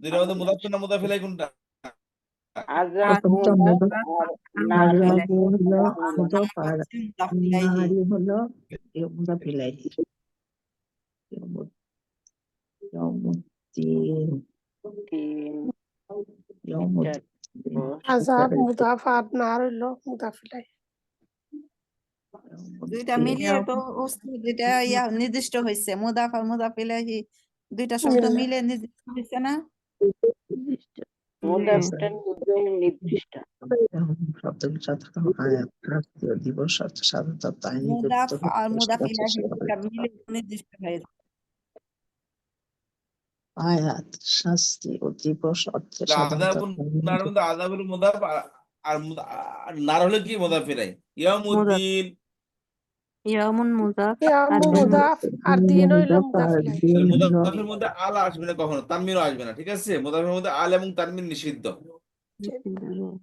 দুইটার মধ্যে মুদাফ না মুদাফ ইলাইহি কোনটা?
আযাব
প্রথমটা
মুদাফ
মুদাফ,
আর নার
আযাবু হলো
মুদাফ।
মুদাফ আর
মুদাফ ইলাইহি।
নারী হলো মুদাফ ইলাইহি। ইয়াউমুদ্দিন
তিন
ইয়াউমুদ্দিন
আযাব মুদাফ আর নার হইলো মুদাফ ইলাইহি।
দুইটা মিলিয়ে তো উস্তাদ এটা নির্দিষ্ট হয়েছে। মুদাফ আর মুদাফ ইলাইহি দুইটা শব্দ
মিললে।
মিলে নির্দিষ্ট হয়েছে না?
মুদাফটা নির্দিষ্ট।
শব্দগুলো সাধারণত আয়াত রাষ্ট্রীয় দিবস সাধারণত আইনি
মুদাফ
গুরুত্ব
আর মুদাফ
প্রকাশ
ইলাইহি
করে।
দুইটা মিলে নির্দিষ্ট হয়েছে।
আয়াত শাস্তি ও দিবস অর্থে সাধারণত
আযাবুন নার মধ্যে আযাবুল মুদাফ আর আর নার হলো কি? মুদাফ ইলাইহি। ইয়াউমুদ্দিন
ইয়ামুন মুদাফ
ইয়াম
আর দিন
মুদাফ আর দিন হইলো মুদাফ
আর
ইলাইহি।
দিন হলো
মুদাফের মধ্যে আল আসবে না কখনো, তানমিনও আসবে না, ঠিক আছে? মুদাফের মধ্যে আল এবং তানমিন নিষিদ্ধ।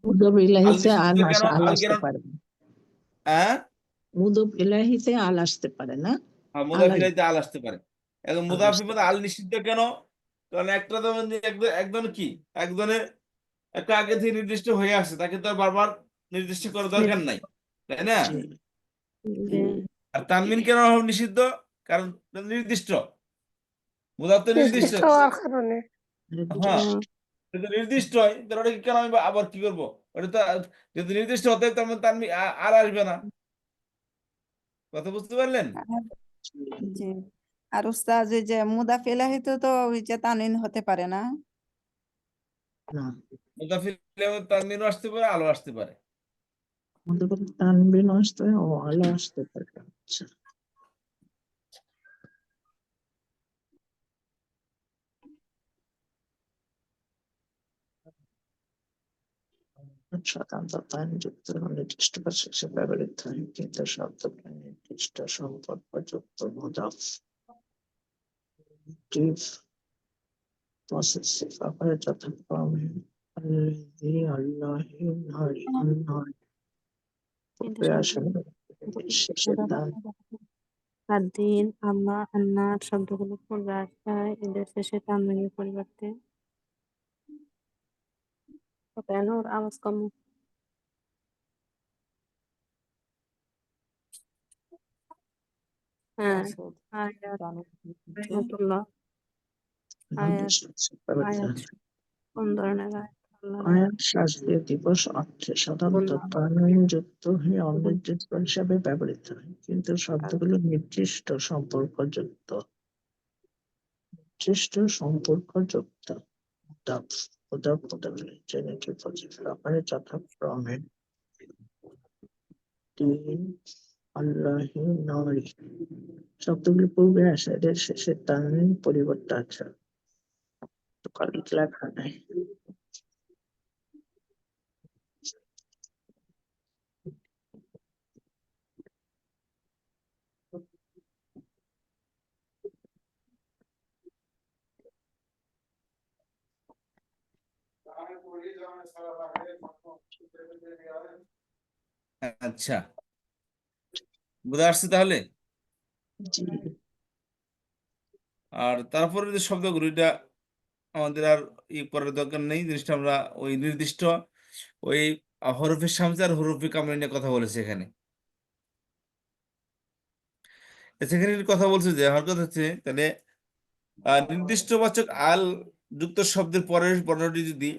মুদব
আল
ইলাহিতে
নিষিদ্ধ কেন?
আল
আল কেন?
আসতে পারে না।
হ্যাঁ,
মুদব ইলাহিতে আল আসতে পারে না।
হ্যাঁ,
আল
মুদাফ ইলাইহিতে আল আসতে পারে। এখন
আল
মুদাফের
আসতে
মধ্যে আল নিষিদ্ধ কেন? কারণ একটা তো একজন কি, একজনের একটা আগে থেকে নির্দিষ্ট হয়ে আসছে, তাকে তো আর বারবার নির্দিষ্ট করার দরকার নাই, তাই না?
জি,
আর তানমিন কেন নিষিদ্ধ? কারণ নির্দিষ্ট, মুদাফ তো নির্দিষ্ট।
নির্দিষ্ট হওয়ার কারণে।
হ্যাঁ,
নির্দিষ্ট।
যদি নির্দিষ্ট হয় তাহলে ওটা কেন আমি আবার কি করবো? ওটা তো যদি নির্দিষ্ট হতে তার মানে তানমিন আর আসবে না। কথা বুঝতে পারলেন?
জি। আর উস্তাদ ওই যে মুদাফ ইলাহিতে তো ওই যে তানবিন হতে পারে না?
না,
মুদাফ ইলাইহি তানমিনও আসতে পারে, আলো আসতে পারে।
আমাদের কোনো তানবিন আসতে ও আলো আসতে পারে। আচ্ছা, সাধারণত তানযুক্ত নির্দিষ্ট ভাষা হিসেবে ব্যবহৃত হয়, কিন্তু শব্দটি নির্দিষ্ট সম্পর্কযুক্ত মুদাফ পসেসিভ আকারে যথাক্রমে আল্লাযী, আল্লাহি, নারী, আন-নার পূর্বে আসে শেষে তান
আর দিন, আল্লাহ, আন্নার শব্দগুলো পূর্বে আসায় এদের শেষে তানবিনের পরিবর্তে কেন ওর আওয়াজ কম? হ্যাঁ, আয়াত, রাহমাতুল্লাহ, আয়াত, আয়াত কোন ধরনের আয়াত? আল্লাহর আয়াত।
আয়াত শাস্ত্রীয় দিবস অর্থে সাধারণত তানবিন যুক্ত হয়ে অনির্দিষ্ট হিসাবে ব্যবহৃত হয়, কিন্তু শব্দগুলো নির্দিষ্ট সম্পর্কযুক্ত মুদাফ মুদাফ জেনেটিভ পজিটিভ আকারে যথাক্রমে দিন, আল্লাহি, নারী শব্দগুলো পূর্বে আসে, এদের শেষে তানবিন পরিবর্তে আছে। তো কালি লেখা নাই।
আচ্ছা, বুঝে আসছে তাহলে?
জি।
আর তারপরে যে শব্দগুলো, এটা আমাদের আর করার দরকার নেই। জিনিসটা আমরা ওই নির্দিষ্ট ওই হরফে শামজা আর হরফে কামরা নিয়ে কথা বলেছি এখানে। সেখানে কথা বলছে যে হরকত হচ্ছে তাহলে নির্দিষ্ট বাচক আল যুক্ত শব্দের পরের বর্ণটি যদি,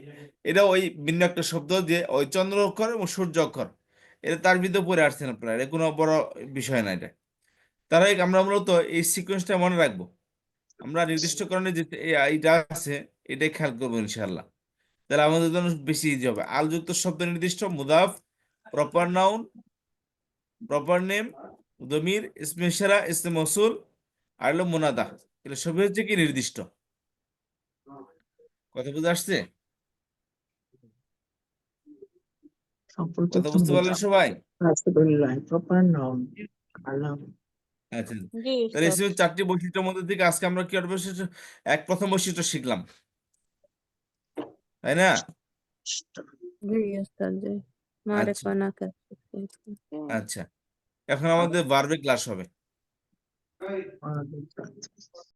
এটা ওই ভিন্ন একটা শব্দ যে ওই চন্দ্র অক্ষর এবং সূর্য অক্ষর, এটা তার ভিতরে পড়ে আসছেন আপনারা, এটা কোনো বড় বিষয় না এটা। তার আগে আমরা মূলত এই সিকোয়েন্সটা মনে রাখবো। আমরা নির্দিষ্টকরণে যে এইটা আছে, এটাই খেয়াল করবো ইনশাল্লাহ। তাহলে আমাদের জন্য বেশি ইজি হবে। আল যুক্ত শব্দ নির্দিষ্ট, মুদাফ, প্রপার নাউন, প্রপার নেম, দমির, ইসমে ইশারা, ইসমে মৌসুল, আর হলো মুনাদা। এগুলো সবই হচ্ছে কি নির্দিষ্ট। কথা বুঝে আসছে?
সম্পর্কিত
কথা বুঝতে পারলেন
মুদাফ,
সবাই?
রাসূলুল্লাহ, প্রপার নাউন, আলাম।
আচ্ছা,
জি
তাহলে
উস্তাদ।
ইসমের 4টি বৈশিষ্ট্যের মধ্যে থেকে আজকে আমরা কি বৈশিষ্ট্য, প্রথম বৈশিষ্ট্য শিখলাম, তাই না?
জি উস্তাদ জি। মারে
আচ্ছা
কনা কর।
আচ্ছা, এখন আমাদের ভার্বে ক্লাস হবে।